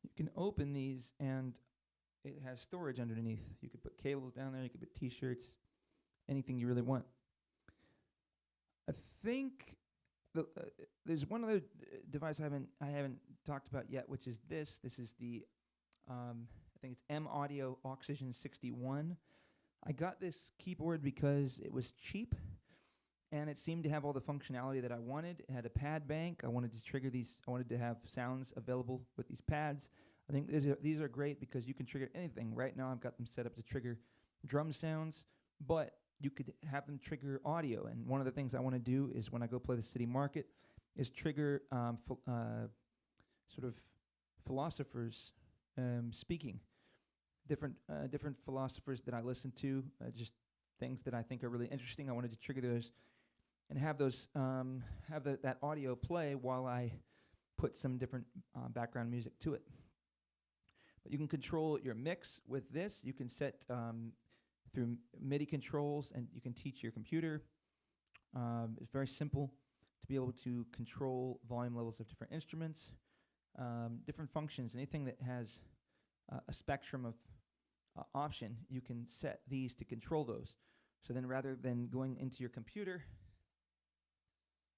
You can open these, and it has storage underneath. You could put cables down there, you could put t-shirts, anything you really want. I think there's one other device I haven't talked about yet, which is this. This is the I think it's M Audio Oxygen 61. I got this keyboard because it was cheap and it seemed to have all the functionality that I wanted. It had a pad bank. I wanted to trigger these. I wanted to have sounds available with these pads. I think these are great because you can trigger anything. Right now, I've got them set up to trigger drum sounds, but you could have them trigger audio. And one of the things I want to do is when I go play the city market, is trigger sort of philosophers speaking, different philosophers that I listen to, just things that I think are really interesting. I wanted to trigger those and have those that audio play while I put some different background music to it. But you can control your mix with this. You can set through MIDI controls, and you can teach your computer. It's very simple to be able to control volume levels of different instruments, different functions. Anything that has a spectrum of option, you can set these to control those. So then, rather than going into your computer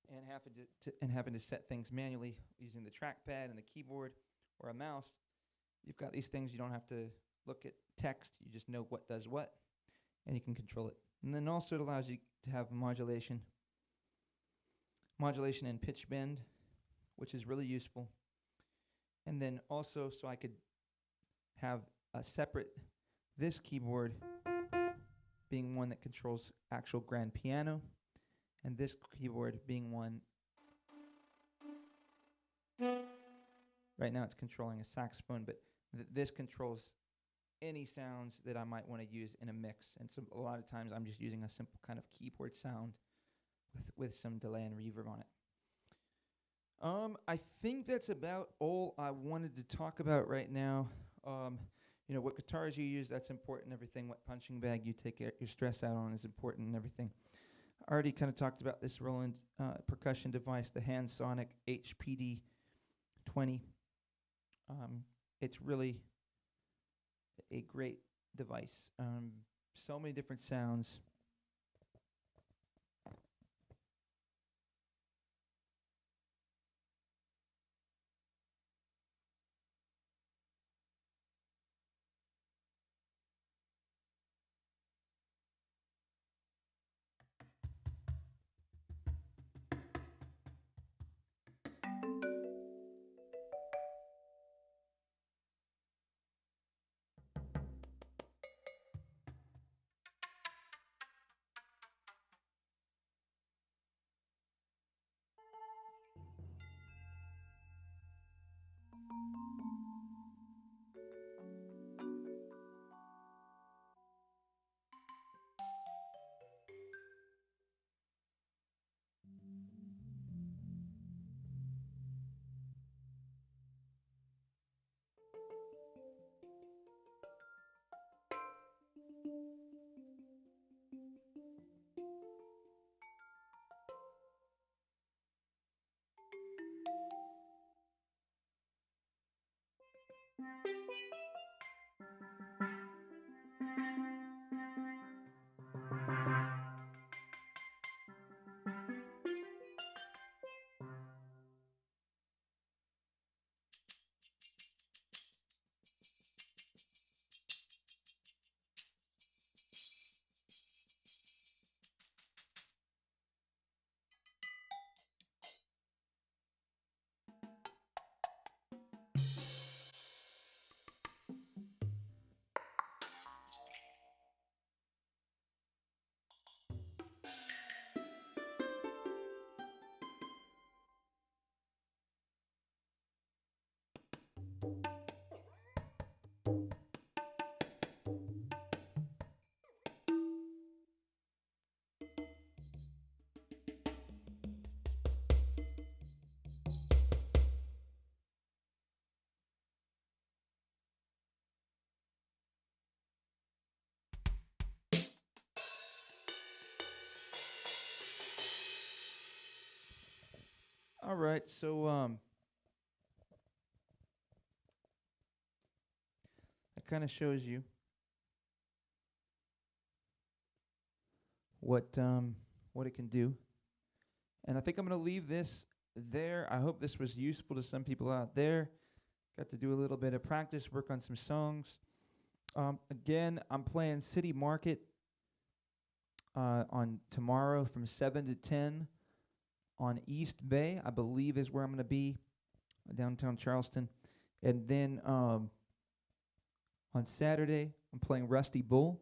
and having to set things manually using the trackpad and the keyboard or a mouse, you've got these things. You don't have to look at text. You just know what does what, and you can control it. And then also it allows you to have modulation and pitch bend, which is really useful. And then also, so I could have a separate, this keyboard being one that controls actual grand piano, and this keyboard being one, right now it's controlling a saxophone, but this controls any sounds that I might want to use in a mix. And so a lot of times I'm just using a simple kind of keyboard sound with some delay and reverb on it. I think that's about all I wanted to talk about right now. What guitars you use, that's important, everything. What punching bag you take your stress out on is important and everything. I already kind of talked about this Roland percussion device, the Hansonic HPD 20. It's really a great device. So many different sounds. All right, so that kind of shows you what it can do. And I think I'm going to leave this there. I hope this was useful to some people out there. Got to do a little bit of practice, work on some songs. Again, I'm playing City Market on tomorrow from 7 to 10 on East Bay, I believe is where I'm going to be, downtown Charleston. And then on Saturday, I'm playing Rusty Bull.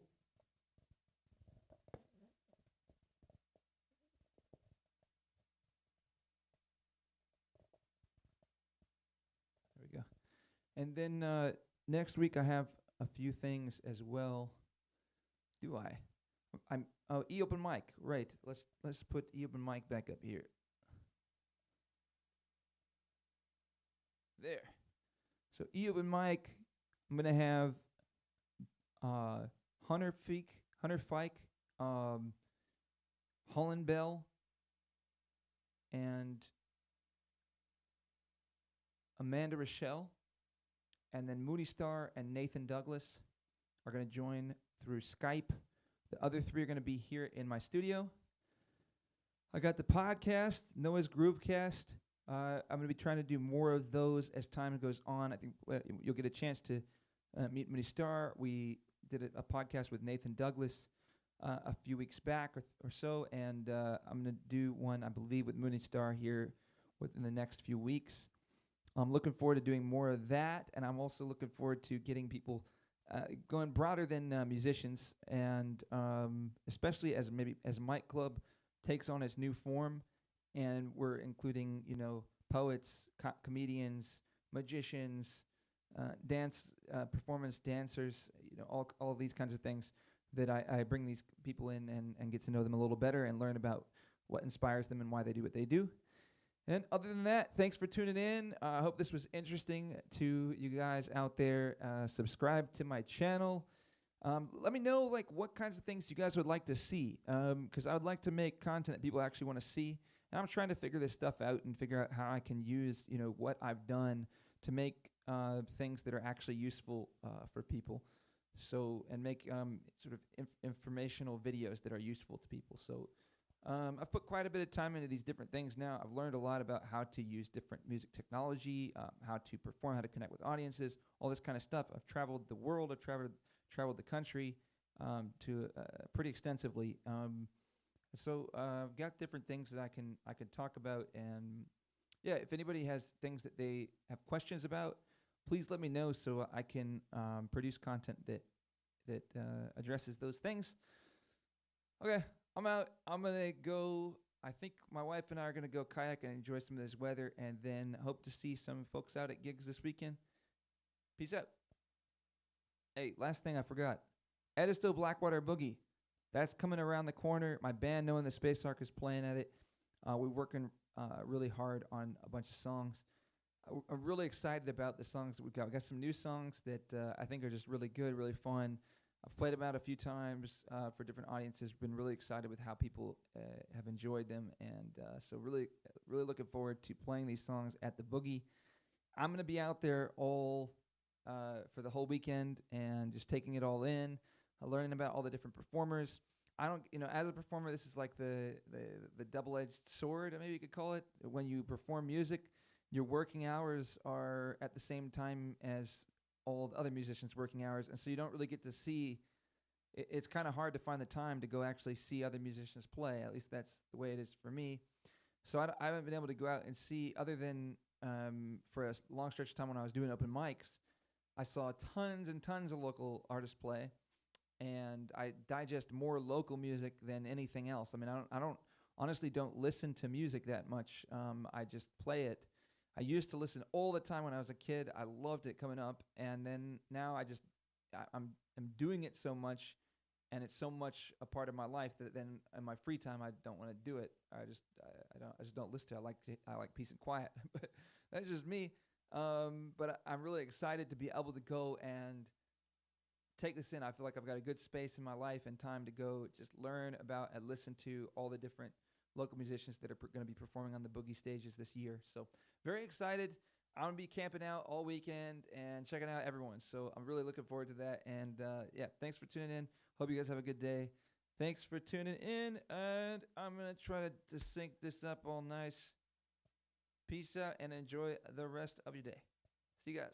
There we go. And then next week I have a few things as well. Do I? I'm E-Open Mic. Right. Let's put E-Open Mic back up here. There. So E-Open Mic, I'm gonna have Hunter Fike, Holland Bell, and Amanda Rochelle, and then Mooney Star and Nathan Douglas are going to join through Skype. The other three are going to be here in my studio. I got the podcast, Noah's Groovecast. I'm going to be trying to do more of those as time goes on. I think you'll get a chance to meet Mooney Star. We did a podcast with Nathan Douglas a few weeks back or so, and I'm going to do one, I believe, with Mooney Star here within the next few weeks. I'm looking forward to doing more of that, and I'm also looking forward to getting people going broader than musicians, and especially as Mic Club takes on its new form, and we're including poets, comedians, magicians, performance dancers, all these kinds of things that I bring these people in and get to know them a little better and learn about what inspires them and why they do what they do. And other than that, thanks for tuning in. I hope this was interesting to you guys out there. Subscribe to my channel. Let me know what kinds of things you guys would like to see, because I would like to make content that people actually want to see. And I'm trying to figure this stuff out and figure out how I can use what I've done to make things that are actually useful for people. So and make sort of informational videos that are useful to people. So. I've put quite a bit of time into these different things now. I've learned a lot about how to use different music technology, how to perform, how to connect with audiences, all this kind of stuff. I've traveled the world. I've traveled the country to pretty extensively. So I've got different things that I can talk about. And yeah, if anybody has things that they have questions about, please let me know so I can produce content that addresses those things. Okay. I'm out. I'm going to go. I think my wife and I are going to go kayak and enjoy some of this weather, and then hope to see some folks out at gigs this weekend. Peace out. Hey, last thing I forgot. Edisto Blackwater Boogie. That's coming around the corner. My band, Knowing the Space Ark, is playing at it. We're working really hard on a bunch of songs. I'm really excited about the songs that we've got. We got some new songs that I think are just really good, really fun. I've played them out a few times for different audiences. Been really excited with how people have enjoyed them, and so really looking forward to playing these songs at the Boogie. I'm going to be out there all for the whole weekend and just taking it all in, learning about all the different performers. I don't, as a performer, this is like the double-edged sword, maybe you could call it. When you perform music, your working hours are at the same time as all the other musicians' working hours, and so you don't really get to see. It's kind of hard to find the time to go actually see other musicians play. At least that's the way it is for me. So I haven't been able to go out and see, other than for a long stretch of time when I was doing open mics. I saw tons and tons of local artists play, and I digest more local music than anything else. I mean, I don't honestly don't listen to music that much. I just play it. I used to listen all the time when I was a kid. I loved it coming up, and then now I'm doing it so much, and it's so much a part of my life that then in my free time I don't want to do it. I just don't listen to it. I like peace and quiet, but that's just me. But I'm really excited to be able to go and take this in. I feel like I've got a good space in my life and time to go just learn about and listen to all the different local musicians that are going to be performing on the Boogie stages this year. So very excited. I'm going to be camping out all weekend and checking out everyone. So I'm really looking forward to that. And yeah, thanks for tuning in. Hope you guys have a good day. Thanks for tuning in, and I'm gonna try to sync this up all nice. Peace out and enjoy the rest of your day. See you guys.